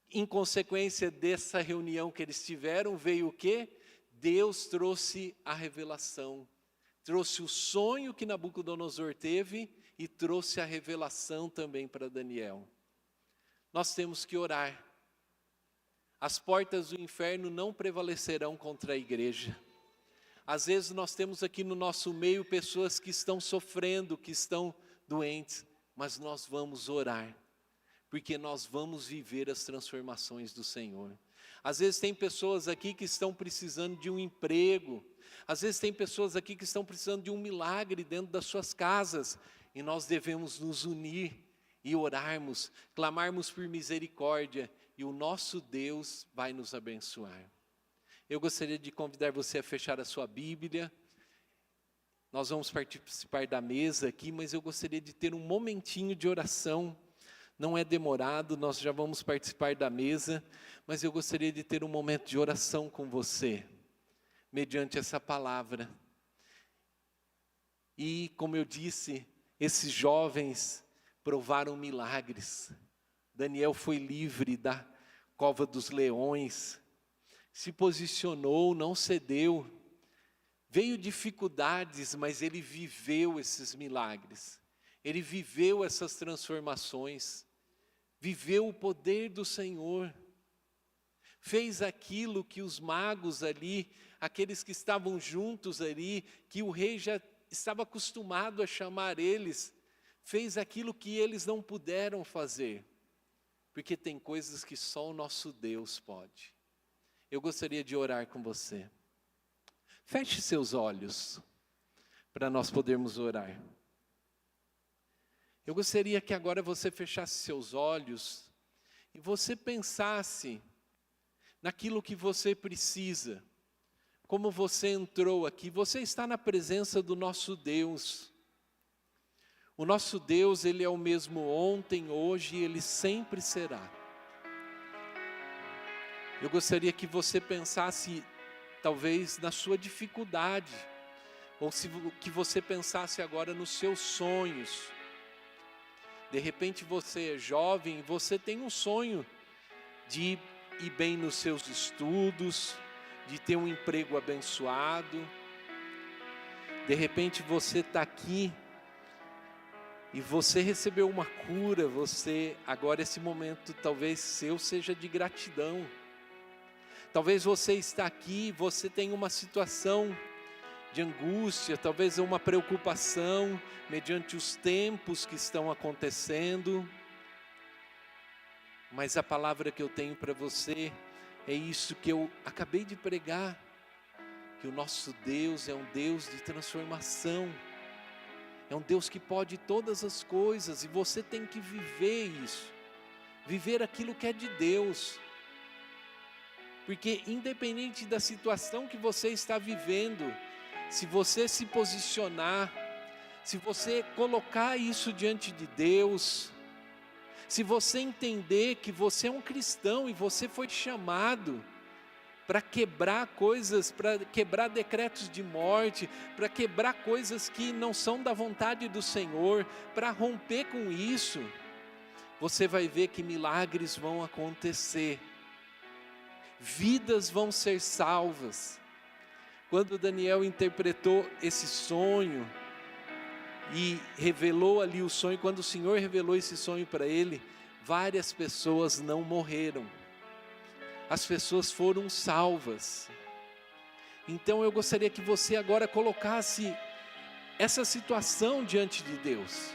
em consequência dessa reunião que eles tiveram, veio o quê? Deus trouxe a revelação, trouxe o sonho que Nabucodonosor teve e trouxe a revelação também para Daniel. Nós temos que orar. As portas do inferno não prevalecerão contra a igreja. Às vezes nós temos aqui no nosso meio pessoas que estão sofrendo, que estão doentes, mas nós vamos orar, porque nós vamos viver as transformações do Senhor. Às vezes tem pessoas aqui que estão precisando de um emprego. Às vezes tem pessoas aqui que estão precisando de um milagre dentro das suas casas. E nós devemos nos unir e orarmos, clamarmos por misericórdia. E o nosso Deus vai nos abençoar. Eu gostaria de convidar você a fechar a sua Bíblia. Nós vamos participar da mesa aqui, mas eu gostaria de ter um momentinho de oração. Não é demorado, nós já vamos participar da mesa, mas eu gostaria de ter um momento de oração com você, mediante essa palavra. E, como eu disse, esses jovens provaram milagres. Daniel foi livre da cova dos leões, se posicionou, não cedeu. Veio dificuldades, mas ele viveu esses milagres. Ele viveu essas transformações. Viveu o poder do Senhor, fez aquilo que os magos ali, aqueles que estavam juntos ali, que o rei já estava acostumado a chamar eles, fez aquilo que eles não puderam fazer, porque tem coisas que só o nosso Deus pode. Eu gostaria de orar com você. Feche seus olhos, para nós podermos orar. Eu gostaria que agora você fechasse seus olhos e você pensasse naquilo que você precisa. Como você entrou aqui, você está na presença do nosso Deus. O nosso Deus, Ele é o mesmo ontem, hoje e Ele sempre será. Eu gostaria que você pensasse, talvez, na sua dificuldade, ou que você pensasse agora nos seus sonhos. De repente você é jovem, você tem um sonho de ir bem nos seus estudos, de ter um emprego abençoado. De repente você está aqui e você recebeu uma cura, agora esse momento talvez seu seja de gratidão. Talvez você está aqui, você tem uma situação de angústia, talvez uma preocupação, mediante os tempos que estão acontecendo. Mas a palavra que eu tenho para você é isso que eu acabei de pregar, que o nosso Deus é um Deus de transformação, é um Deus que pode todas as coisas, e você tem que viver isso, viver aquilo que é de Deus, porque independente da situação que você está vivendo, se você se posicionar, se você colocar isso diante de Deus, se você entender que você é um cristão e você foi chamado para quebrar coisas, para quebrar decretos de morte, para quebrar coisas que não são da vontade do Senhor, para romper com isso, você vai ver que milagres vão acontecer, vidas vão ser salvas. Quando Daniel interpretou esse sonho e revelou ali o sonho, quando o Senhor revelou esse sonho para ele, várias pessoas não morreram, as pessoas foram salvas. Então eu gostaria que você agora colocasse essa situação diante de Deus.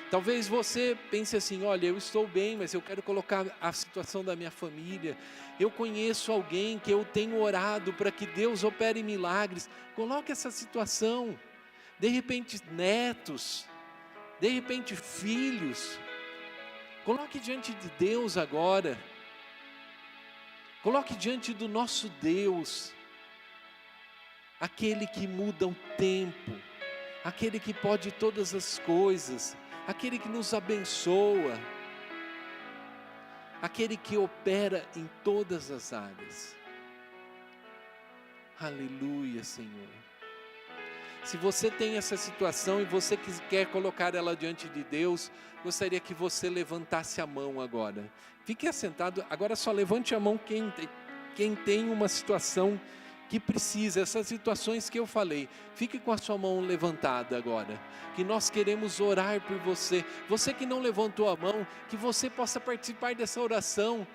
Talvez você pense assim: olha, eu estou bem, mas eu quero colocar a situação da minha família. Eu conheço alguém que eu tenho orado para que Deus opere milagres. Coloque essa situação. De repente netos, de repente filhos. Coloque diante de Deus agora. Coloque diante do nosso Deus, aquele que muda o tempo, aquele que pode todas as coisas, aquele que nos abençoa, aquele que opera em todas as áreas. Aleluia, Senhor. Se você tem essa situação e você quer colocar ela diante de Deus, gostaria que você levantasse a mão agora. Fique assentado, agora só levante a mão quem tem uma situação que precisa, essas situações que eu falei. Fique com a sua mão levantada agora, que nós queremos orar por você. Você que não levantou a mão, que você possa participar dessa oração.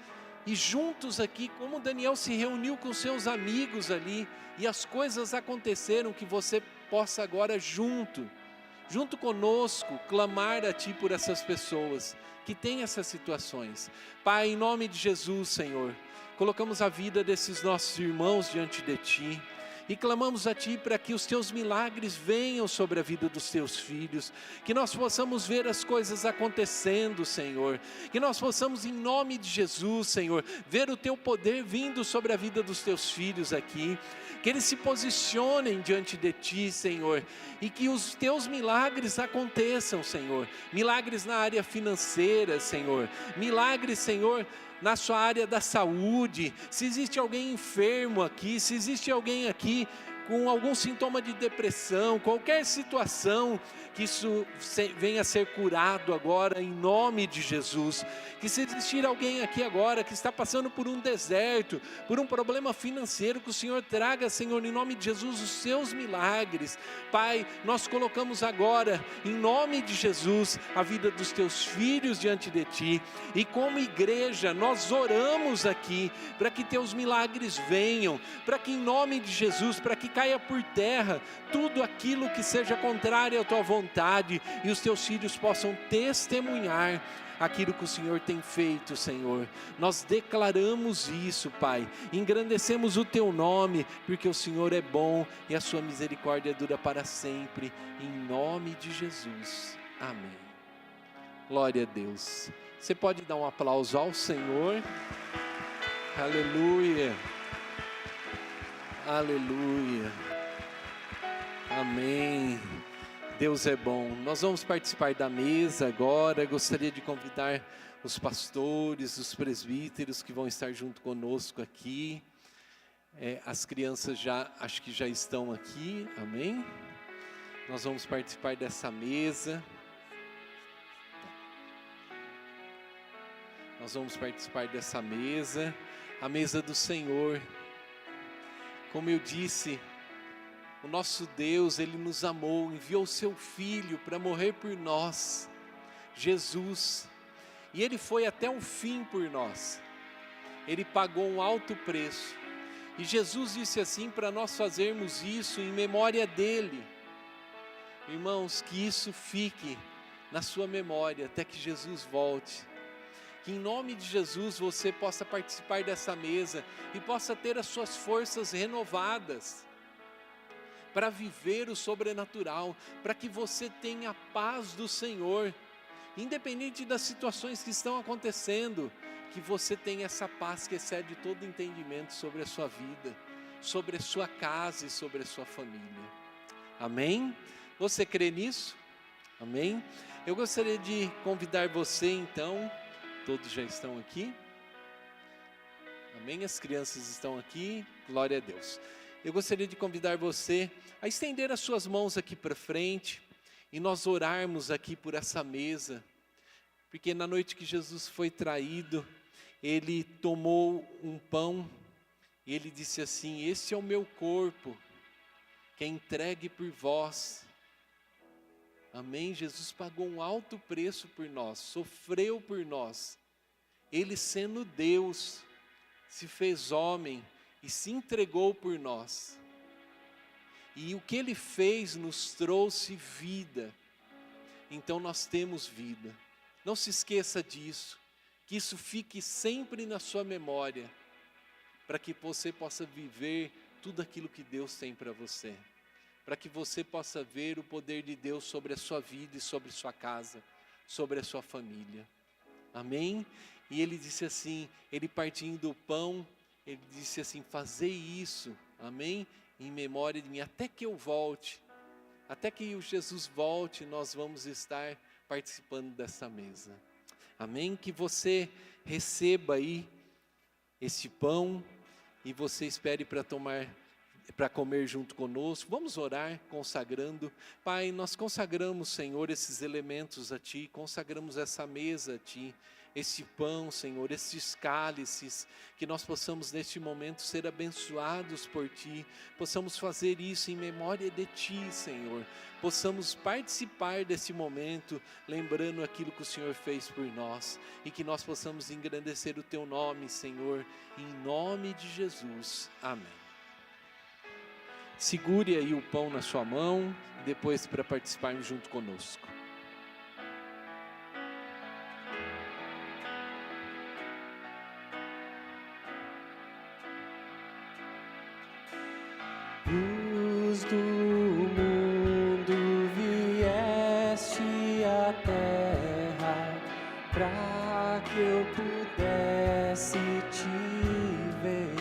E juntos aqui, como Daniel se reuniu com seus amigos ali, e as coisas aconteceram, que você possa agora junto conosco, clamar a Ti por essas pessoas que têm essas situações. Pai, em nome de Jesus, Senhor, colocamos a vida desses nossos irmãos diante de Ti, e clamamos a Ti para que os Teus milagres venham sobre a vida dos Teus filhos, que nós possamos ver as coisas acontecendo, Senhor, que nós possamos, em nome de Jesus, Senhor, ver o Teu poder vindo sobre a vida dos Teus filhos aqui, que eles se posicionem diante de Ti, Senhor, e que os Teus milagres aconteçam, Senhor, milagres na área financeira, Senhor, milagres, Senhor, na sua área da saúde. Se existe alguém enfermo aqui, se existe alguém aqui com algum sintoma de depressão, qualquer situação, que isso venha a ser curado agora, em nome de Jesus. Que se existir alguém aqui agora que está passando por um deserto, por um problema financeiro, que o Senhor traga, Senhor, em nome de Jesus, os seus milagres. Pai, nós colocamos agora, em nome de Jesus, a vida dos teus filhos diante de Ti, e como igreja, nós oramos aqui, para que teus milagres venham, para que em nome de Jesus, para que caia por terra tudo aquilo que seja contrário à tua vontade, e os teus filhos possam testemunhar aquilo que o Senhor tem feito, Senhor. Nós declaramos isso, Pai, engrandecemos o teu nome, porque o Senhor é bom e a sua misericórdia dura para sempre, em nome de Jesus, amém. Glória a Deus. Você pode dar um aplauso ao Senhor? Aleluia, aleluia, amém. Deus é bom. Nós vamos participar da mesa agora. Eu gostaria de convidar os pastores, os presbíteros que vão estar junto conosco aqui. As crianças acho que já estão aqui, amém? Nós vamos participar dessa mesa. Nós vamos participar dessa mesa, a mesa do Senhor. Como eu disse, o nosso Deus, Ele nos amou, enviou o seu Filho para morrer por nós, Jesus, e Ele foi até o fim por nós. Ele pagou um alto preço, e Jesus disse assim para nós fazermos isso em memória dEle. Irmãos, que isso fique na sua memória até que Jesus volte. Que em nome de Jesus você possa participar dessa mesa e possa ter as suas forças renovadas para viver o sobrenatural, para que você tenha a paz do Senhor, independente das situações que estão acontecendo, que você tenha essa paz que excede todo entendimento sobre a sua vida, sobre a sua casa e sobre a sua família. Amém? Você crê nisso? Amém? Eu gostaria de convidar você então, todos já estão aqui? Amém? As crianças estão aqui, glória a Deus. Eu gostaria de convidar você a estender as suas mãos aqui para frente e nós orarmos aqui por essa mesa, porque na noite que Jesus foi traído, Ele tomou um pão e Ele disse assim: esse é o meu corpo, que é entregue por vós. Amém? Jesus pagou um alto preço por nós, sofreu por nós. Ele, sendo Deus, se fez homem e se entregou por nós. E o que Ele fez nos trouxe vida. Então nós temos vida. Não se esqueça disso. Que isso fique sempre na sua memória. Para que você possa viver tudo aquilo que Deus tem para você. Para que você possa ver o poder de Deus sobre a sua vida e sobre a sua casa. Sobre a sua família. Amém? E Ele disse assim, Ele partindo o pão, Ele disse assim: fazei isso, amém? Em memória de mim, até que eu volte, até que o Jesus volte, nós vamos estar participando dessa mesa, amém? Que você receba aí esse pão e você espere para comer junto conosco. Vamos orar consagrando. Pai, nós consagramos, Senhor, esses elementos a Ti, consagramos essa mesa a Ti, esse pão, Senhor, esses cálices, que nós possamos neste momento ser abençoados por Ti, possamos fazer isso em memória de Ti, Senhor, possamos participar desse momento, lembrando aquilo que o Senhor fez por nós, e que nós possamos engrandecer o Teu nome, Senhor, em nome de Jesus, amém. Segure aí o pão na sua mão, depois para participarmos junto conosco. Luz do mundo, vieste à terra, para que eu pudesse te ver.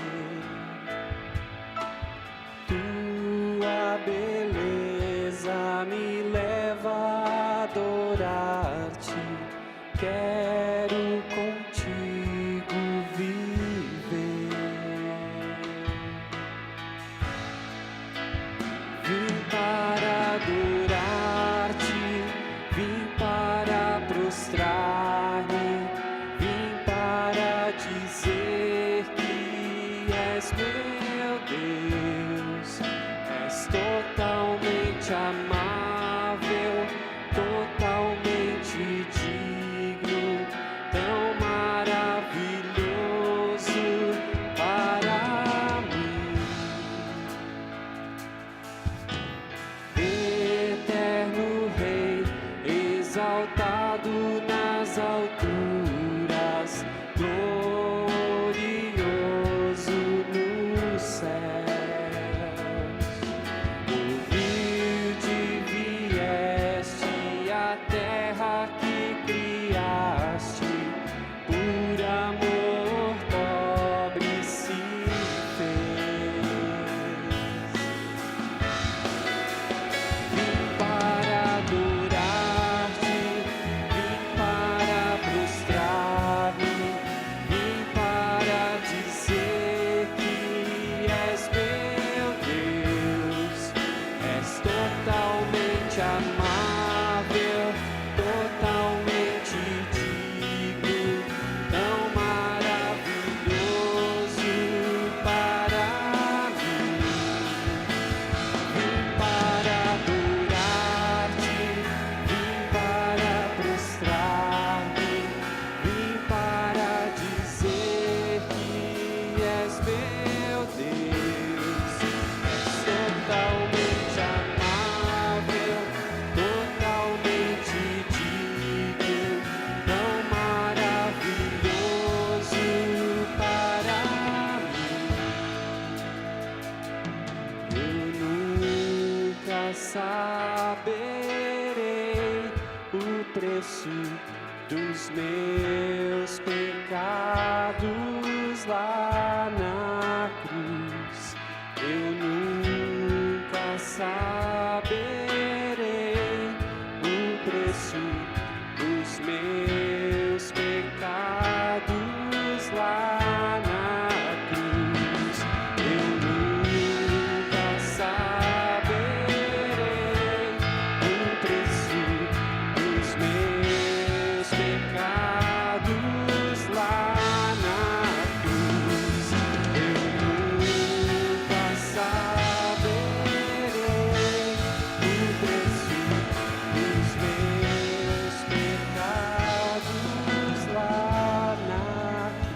Tua beleza me leva a adorar-te, quero contigo viver. Vim para adorar-te, vim para prostrar-me, vim para dizer que és meu Deus, és totalmente amável, totalmente digno, tão maravilhoso para mim. nas alturas, glorioso nos céus. Humilde vieste à terra que criaste, por amor pobre se fez. Vim para adorar-te, vim para prostrar-me, vim para dizer que és meu Deus. És totalmente amável, totalmente digno, tão maravilhoso para mim. Vim para adorar-te, vim para prostrar-me, vim para dizer que és meu Deus. És totalmente amável, totalmente digno, tão maravilhoso para mim. Eu nunca saberei o preço dos meus pecados lá na cruz. Eu nunca saberei o preço dos meus pecados lá na cruz. Eu nunca saberei o preço dos meus pecados lá na cruz. Eu nunca saberei o preço dos meus pecados lá na cruz.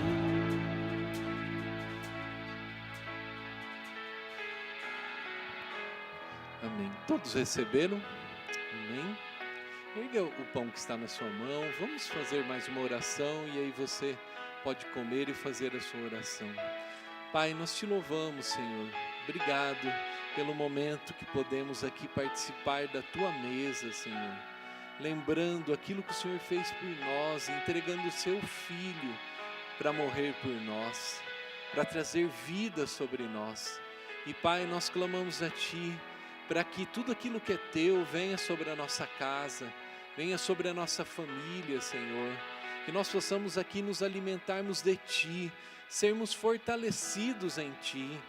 Amém. Todos receberam? Amém. Erga o pão que está na sua mão. Vamos fazer mais uma oração e aí você pode comer e fazer a sua oração. Pai, nós te louvamos, Senhor. Obrigado pelo momento que podemos aqui participar da tua mesa, Senhor. Lembrando aquilo que o Senhor fez por nós, entregando o seu Filho para morrer por nós, para trazer vida sobre nós. E Pai, nós clamamos a Ti para que tudo aquilo que é Teu venha sobre a nossa casa, venha sobre a nossa família, Senhor. Que nós possamos aqui nos alimentarmos de Ti, sermos fortalecidos em Ti.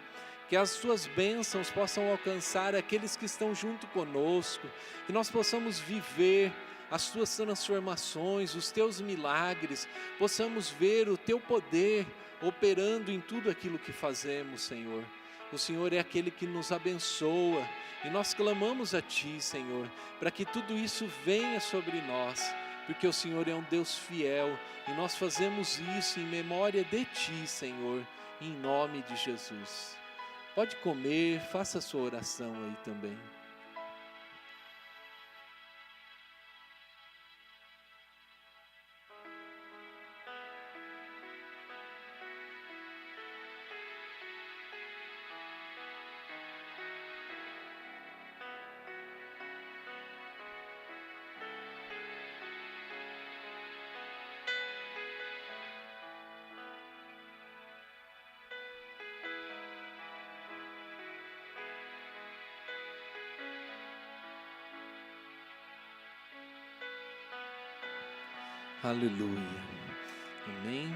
Que as Tuas bênçãos possam alcançar aqueles que estão junto conosco. Que nós possamos viver as Tuas transformações, os Teus milagres. Possamos ver o Teu poder operando em tudo aquilo que fazemos, Senhor. O Senhor é aquele que nos abençoa. E nós clamamos a Ti, Senhor, para que tudo isso venha sobre nós. Porque o Senhor é um Deus fiel. E nós fazemos isso em memória de Ti, Senhor. Em nome de Jesus. Pode comer, faça a sua oração aí também. Aleluia, amém.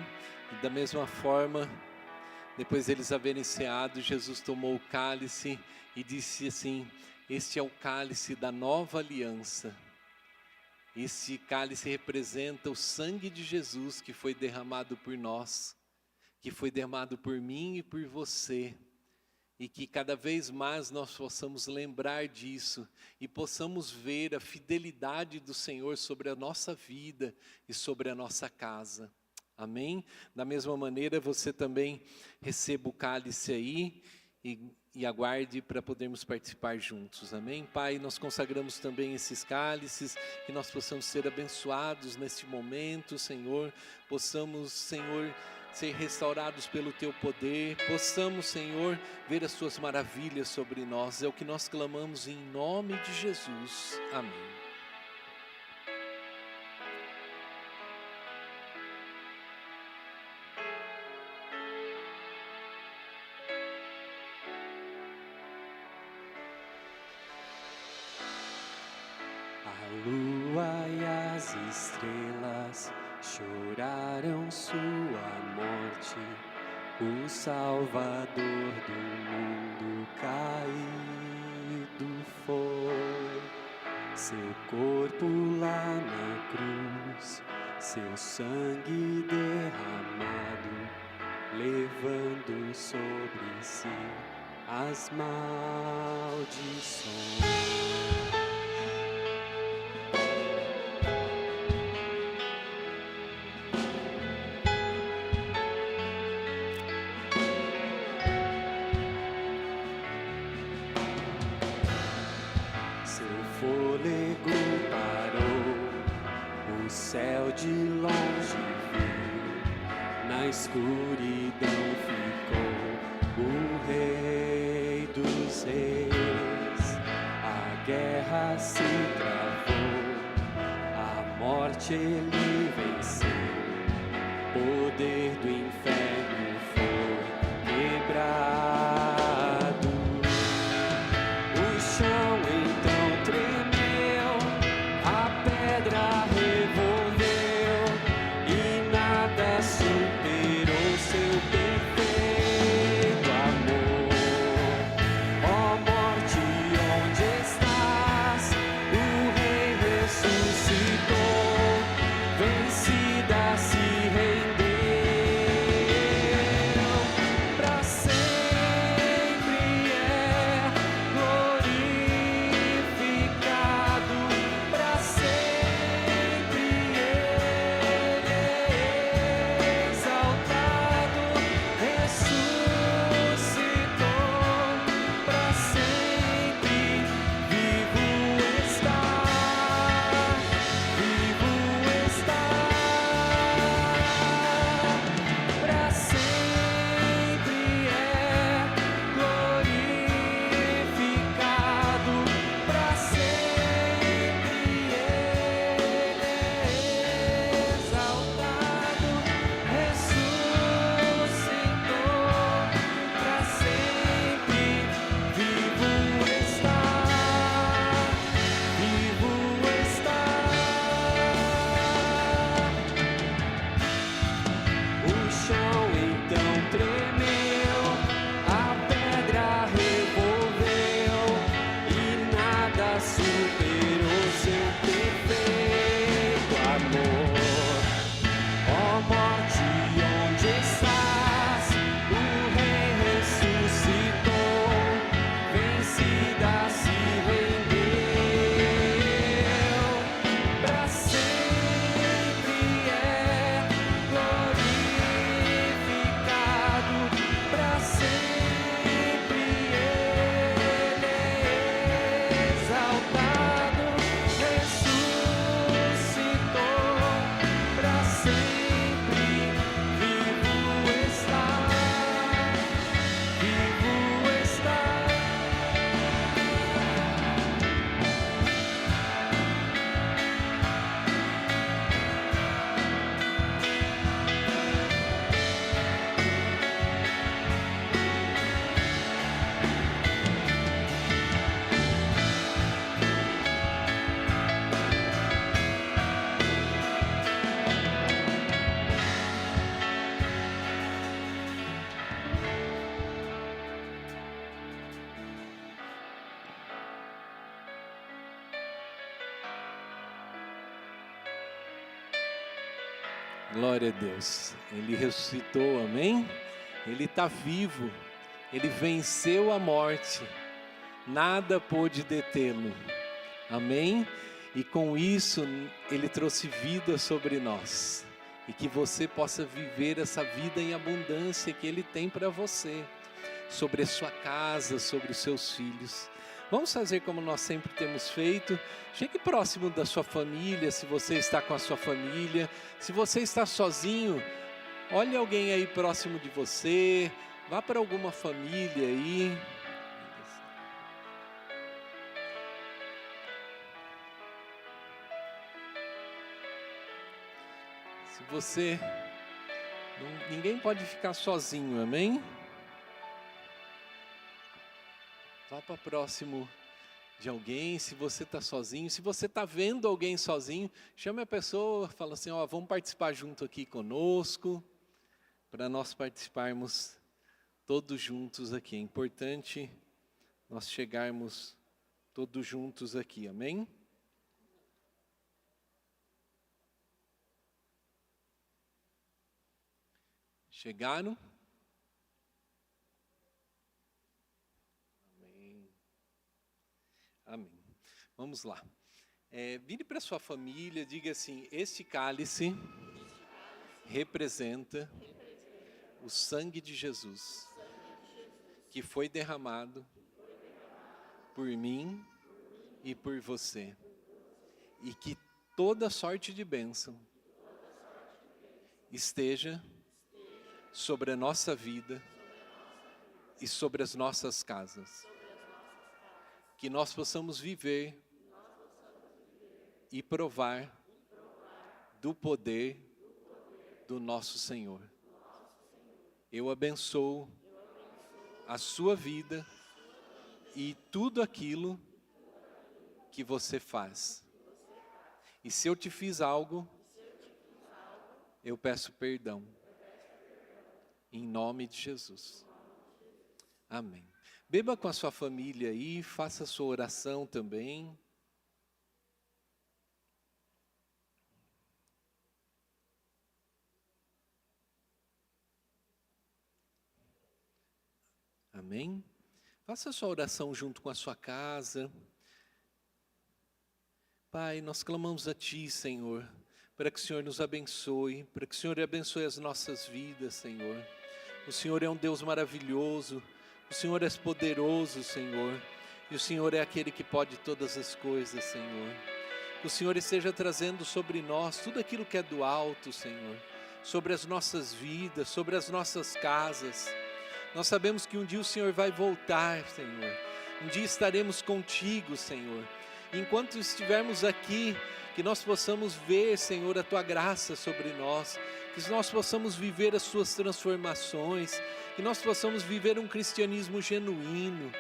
E da mesma forma, depois deles haverem ceado, Jesus tomou o cálice e disse assim: este é o cálice da nova aliança. Este cálice representa o sangue de Jesus que foi derramado por nós, que foi derramado por mim e por você. E que cada vez mais nós possamos lembrar disso e possamos ver a fidelidade do Senhor sobre a nossa vida e sobre a nossa casa. Amém? Da mesma maneira, você também receba o cálice aí e aguarde para podermos participar juntos, amém? Pai, nós consagramos também esses cálices, que nós possamos ser abençoados neste momento, Senhor, possamos, Senhor, ser restaurados pelo Teu poder, possamos, Senhor, ver as Tuas maravilhas sobre nós, é o que nós clamamos em nome de Jesus, amém. A lua e as estrelas choraram sua morte. O Salvador do mundo caído foi. Seu corpo lá na cruz, seu sangue derramado, levando sobre si as maldições. Fôlego parou, o céu de longe viu, na escuridão ficou o Rei dos Reis. A guerra se travou, a morte ele venceu, o poder do inferno foi quebrado. O chão então tremeu, a pedra revolveu e nada superou seu perfeito amor. Ó morte, onde estás? O Rei ressuscitou, vencida se rendeu. Pra sempre é glorificado, pra sempre ele é exaltado, ressuscitou, pra sempre vivo está, pra sempre é glorificado, pra sempre ele é exaltado, ressuscitou, pra sempre vivo está, O chão então tremeu, a pedra revolveu e nada superou seu perfeito amor. Ó morte, onde estás? O Rei ressuscitou, vencida se rendeu. Pra sempre é glorificado, pra sempre ele é exaltado, ressuscitou, pra sempre vivo está, Glória a Deus, Ele ressuscitou, amém? Ele está vivo, Ele venceu a morte, nada pôde detê-lo, amém? E com isso, Ele trouxe vida sobre nós, e que você possa viver essa vida em abundância que Ele tem para você. sobre a sua casa, sobre os seus filhos. Vamos fazer como nós sempre temos feito. Chegue próximo da sua família, se você está com a sua família. Se você está sozinho, olhe alguém aí próximo de você. Vá para alguma família aí. Se você... ninguém pode ficar sozinho, amém? Vá para próximo de alguém, se você está sozinho. Se você está vendo alguém sozinho, chame a pessoa, fala assim, ó, vamos participar junto aqui conosco, para nós participarmos todos juntos aqui. É importante nós chegarmos todos juntos aqui, amém? Chegaram? Amém. Amém. Vamos lá. Vire para sua família, diga assim, este cálice representa o sangue de Jesus, que foi derramado por mim e por você, e que toda sorte de bênção esteja sobre a nossa vida e sobre as nossas casas. Que nós possamos viver e provar do poder do nosso Senhor. Eu abençoo a sua vida e tudo aquilo que você faz. E se eu te fiz algo, eu peço perdão. Em nome de Jesus. Amém. Beba com a sua família aí, faça a sua oração também. Amém? Faça a sua oração junto com a sua casa. Pai, nós clamamos a Ti, Senhor, para que o Senhor nos abençoe, para que o Senhor abençoe as nossas vidas, Senhor. O Senhor é um Deus maravilhoso, o Senhor é poderoso, Senhor, e o Senhor é aquele que pode todas as coisas, Senhor. Que o Senhor esteja trazendo sobre nós tudo aquilo que é do alto, Senhor, sobre as nossas vidas, sobre as nossas casas. Nós sabemos que um dia o Senhor vai voltar, Senhor. Um dia estaremos contigo, Senhor. Enquanto estivermos aqui, que nós possamos ver, Senhor, a Tua graça sobre nós, que nós possamos viver as Suas transformações, que nós possamos viver um cristianismo genuíno,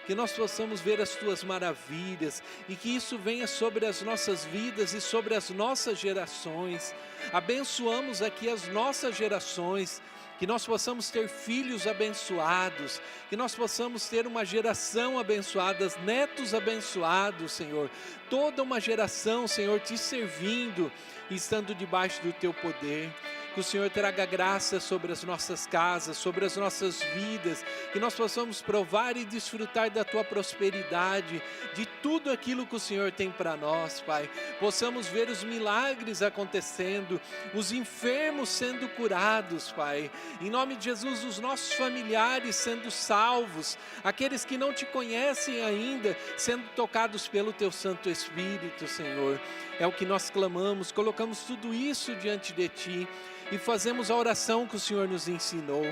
que nós possamos ver as Tuas maravilhas, e que isso venha sobre as nossas vidas e sobre as nossas gerações. Abençoamos aqui as nossas gerações, que nós possamos ter filhos abençoados, que nós possamos ter uma geração abençoada, netos abençoados, Senhor. Toda uma geração, Senhor, Te servindo e estando debaixo do Teu poder. Que o Senhor traga graça sobre as nossas casas, sobre as nossas vidas, que nós possamos provar e desfrutar da Tua prosperidade, de tudo aquilo que o Senhor tem para nós, Pai. Possamos ver os milagres acontecendo, os enfermos sendo curados, Pai. Em nome de Jesus, os nossos familiares sendo salvos, aqueles que não Te conhecem ainda, sendo tocados pelo Teu Santo Espírito, Senhor. É o que nós clamamos, colocamos tudo isso diante de Ti e fazemos a oração que o Senhor nos ensinou.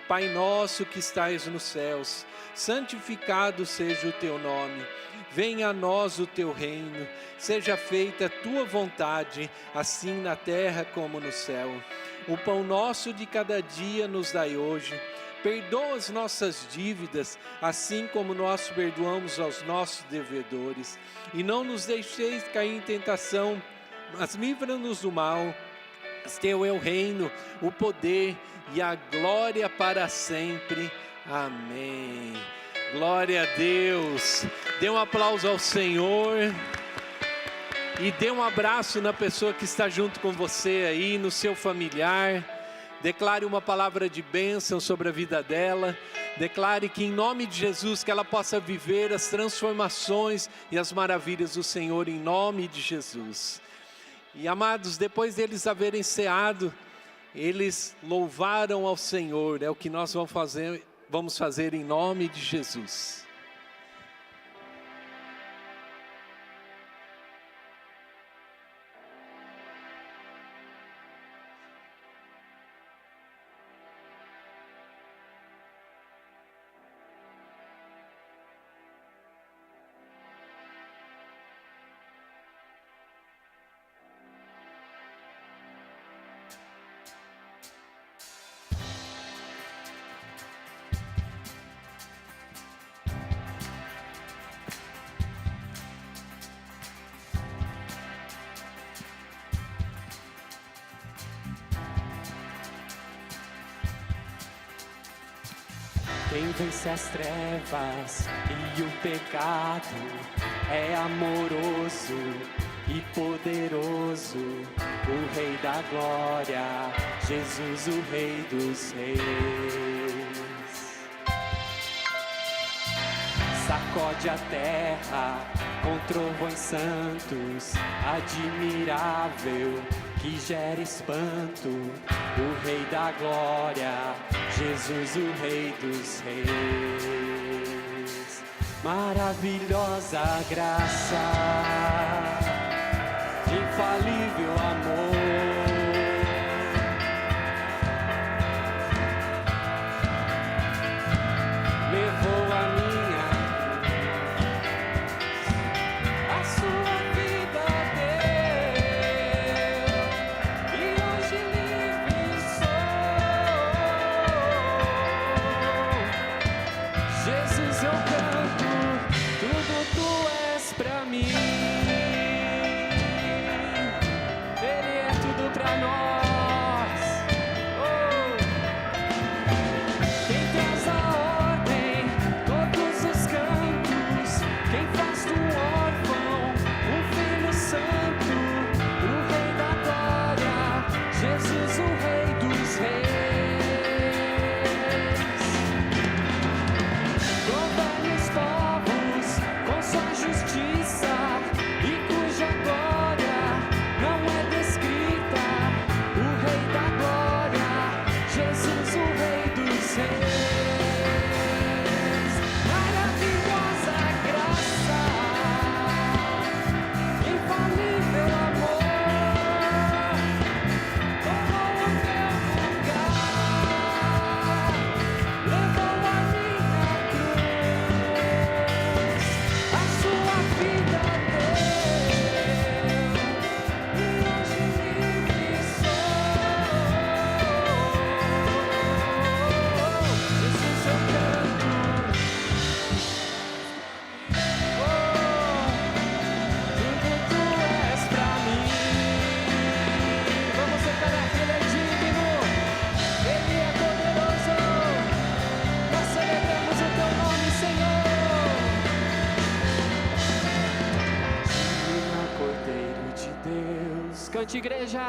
Pai nosso que estais nos céus, santificado seja o Teu nome. Venha a nós o Teu reino, seja feita a Tua vontade, assim na terra como no céu. O pão nosso de cada dia nos dai hoje. Perdoa as nossas dívidas, assim como nós perdoamos aos nossos devedores. E não nos deixeis cair em tentação, mas livra-nos do mal. Teu é o reino, o poder e a glória para sempre. Amém. Glória a Deus. Dê um aplauso ao Senhor. E dê um abraço na pessoa que está junto com você aí, no seu familiar. Declare uma palavra de bênção sobre a vida dela. Declare que em nome de Jesus que ela possa viver as transformações e as maravilhas do Senhor em nome de Jesus. E amados, depois deles haverem ceado, eles louvaram ao Senhor. É o que nós vamos fazer vamos fazer em nome de Jesus. Quem vence as trevas e o pecado é amoroso e poderoso, o Rei da Glória, Jesus, o Rei dos Reis. Sacode a terra com trovões santos, admirável, que gera espanto, o Rei da Glória, Jesus, o Rei dos Reis. Maravilhosa graça, infalível amor, levou a minha cruz, a sua vida deu, e hoje livre sou. Jesus, eu canto, tudo tu és pra mim. Ele é tudo pra nós. Quem traz a ordem, todos os cantos, quem faz do órfão um filho santo, o Rei da Glória, Jesus, o Rei dos Reis. Governa os povos com sua justiça, e cuja glória não é descrita, o Rei da Glória, Jesus, o Rei dos Reis. Maravilhosa graça, infalível amor, tomou o meu lugar, levou a minha cruz, a sua vida deu, e hoje livre sou. Jesus, eu canto, tudo tu és pra mim. Vamos declarar que Ele é digno, Ele é poderoso. Nós celebramos o teu nome, Senhor. Divino Cordeiro de Deus, cante, igreja.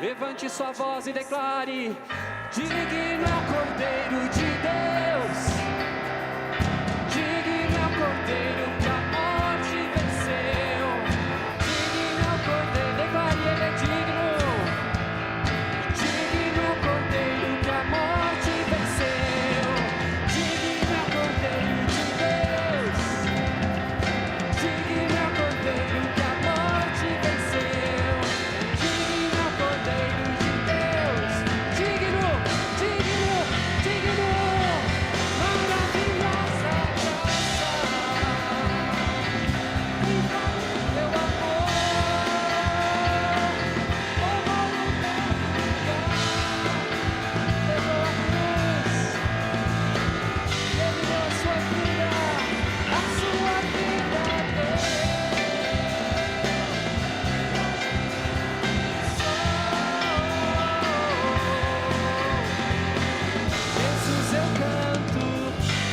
Levante sua voz e declare: digno é o Cordeiro de Deus, digno é o Cordeiro que a morte venceu, digno é o Cordeiro, declare: Ele é digno, digno é o Cordeiro que a morte venceu, digno é o Cordeiro de Deus, digno é o Cordeiro que a morte venceu, digno é o Cordeiro de Deus, digno, digno, digno, maravilhosa graça, infalível amor, tomou o meu lugar, levou a cruz, ele deu a sua vida deu. Jesus, eu canto,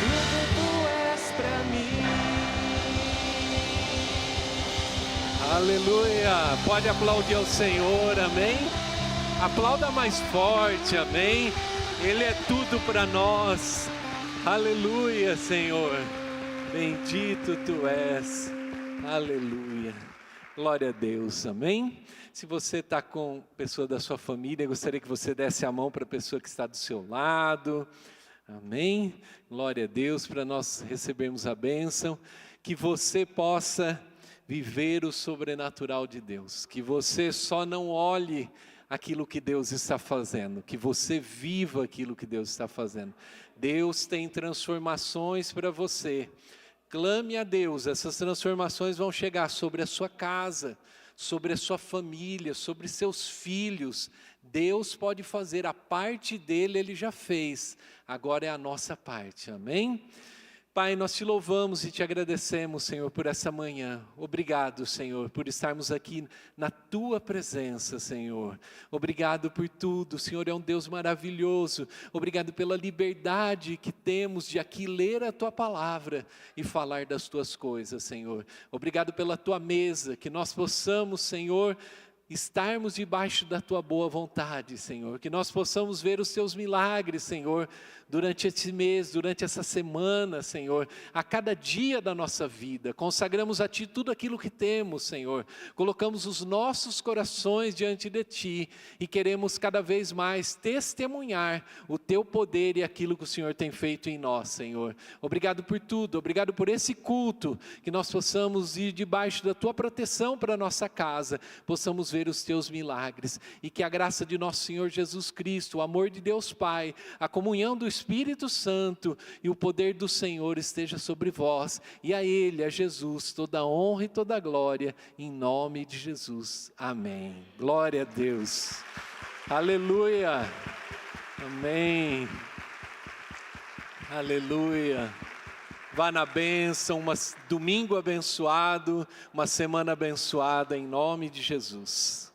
tudo tu és pra mim. Aleluia! Pode aplaudir ao Senhor, amém? Aplauda mais forte, amém? Ele é tudo para nós. Aleluia, Senhor. Bendito tu és. Aleluia. Glória a Deus, amém? Se você está com pessoa da sua família, eu gostaria que você desse a mão para a pessoa que está do seu lado, amém? Glória a Deus, para nós recebermos a bênção, que você possa viver o sobrenatural de Deus, que você só não olhe aquilo que Deus está fazendo, que você viva aquilo que Deus está fazendo. Deus tem transformações para você. Clame a Deus, essas transformações vão chegar sobre a sua casa, sobre a sua família, sobre seus filhos. Deus pode fazer, a parte dele Ele já fez, agora é a nossa parte, amém? Pai, nós te louvamos e te agradecemos, Senhor, por essa manhã. Obrigado, Senhor, por estarmos aqui na Tua presença, Senhor. Obrigado por tudo, o Senhor é um Deus maravilhoso. Obrigado pela liberdade que temos de aqui ler a Tua palavra e falar das Tuas coisas, Senhor. Obrigado pela Tua mesa, que nós possamos, Senhor, estarmos debaixo da Tua boa vontade, Senhor, que nós possamos ver os Teus milagres, Senhor, durante esse mês, durante essa semana, Senhor, a cada dia da nossa vida. Consagramos a Ti tudo aquilo que temos, Senhor, colocamos os nossos corações diante de Ti e queremos cada vez mais testemunhar o Teu poder e aquilo que o Senhor tem feito em nós, Senhor. Obrigado por tudo, obrigado por esse culto, que nós possamos ir debaixo da Tua proteção para a nossa casa, possamos ver os Teus milagres, e que a graça de nosso Senhor Jesus Cristo, o amor de Deus Pai, a comunhão do Espírito Santo e o poder do Senhor esteja sobre vós, e a Ele, a Jesus, toda a honra e toda a glória, em nome de Jesus, amém. Glória a Deus, aleluia, amém, aleluia. Vá na bênção, domingo abençoado, uma semana abençoada em nome de Jesus.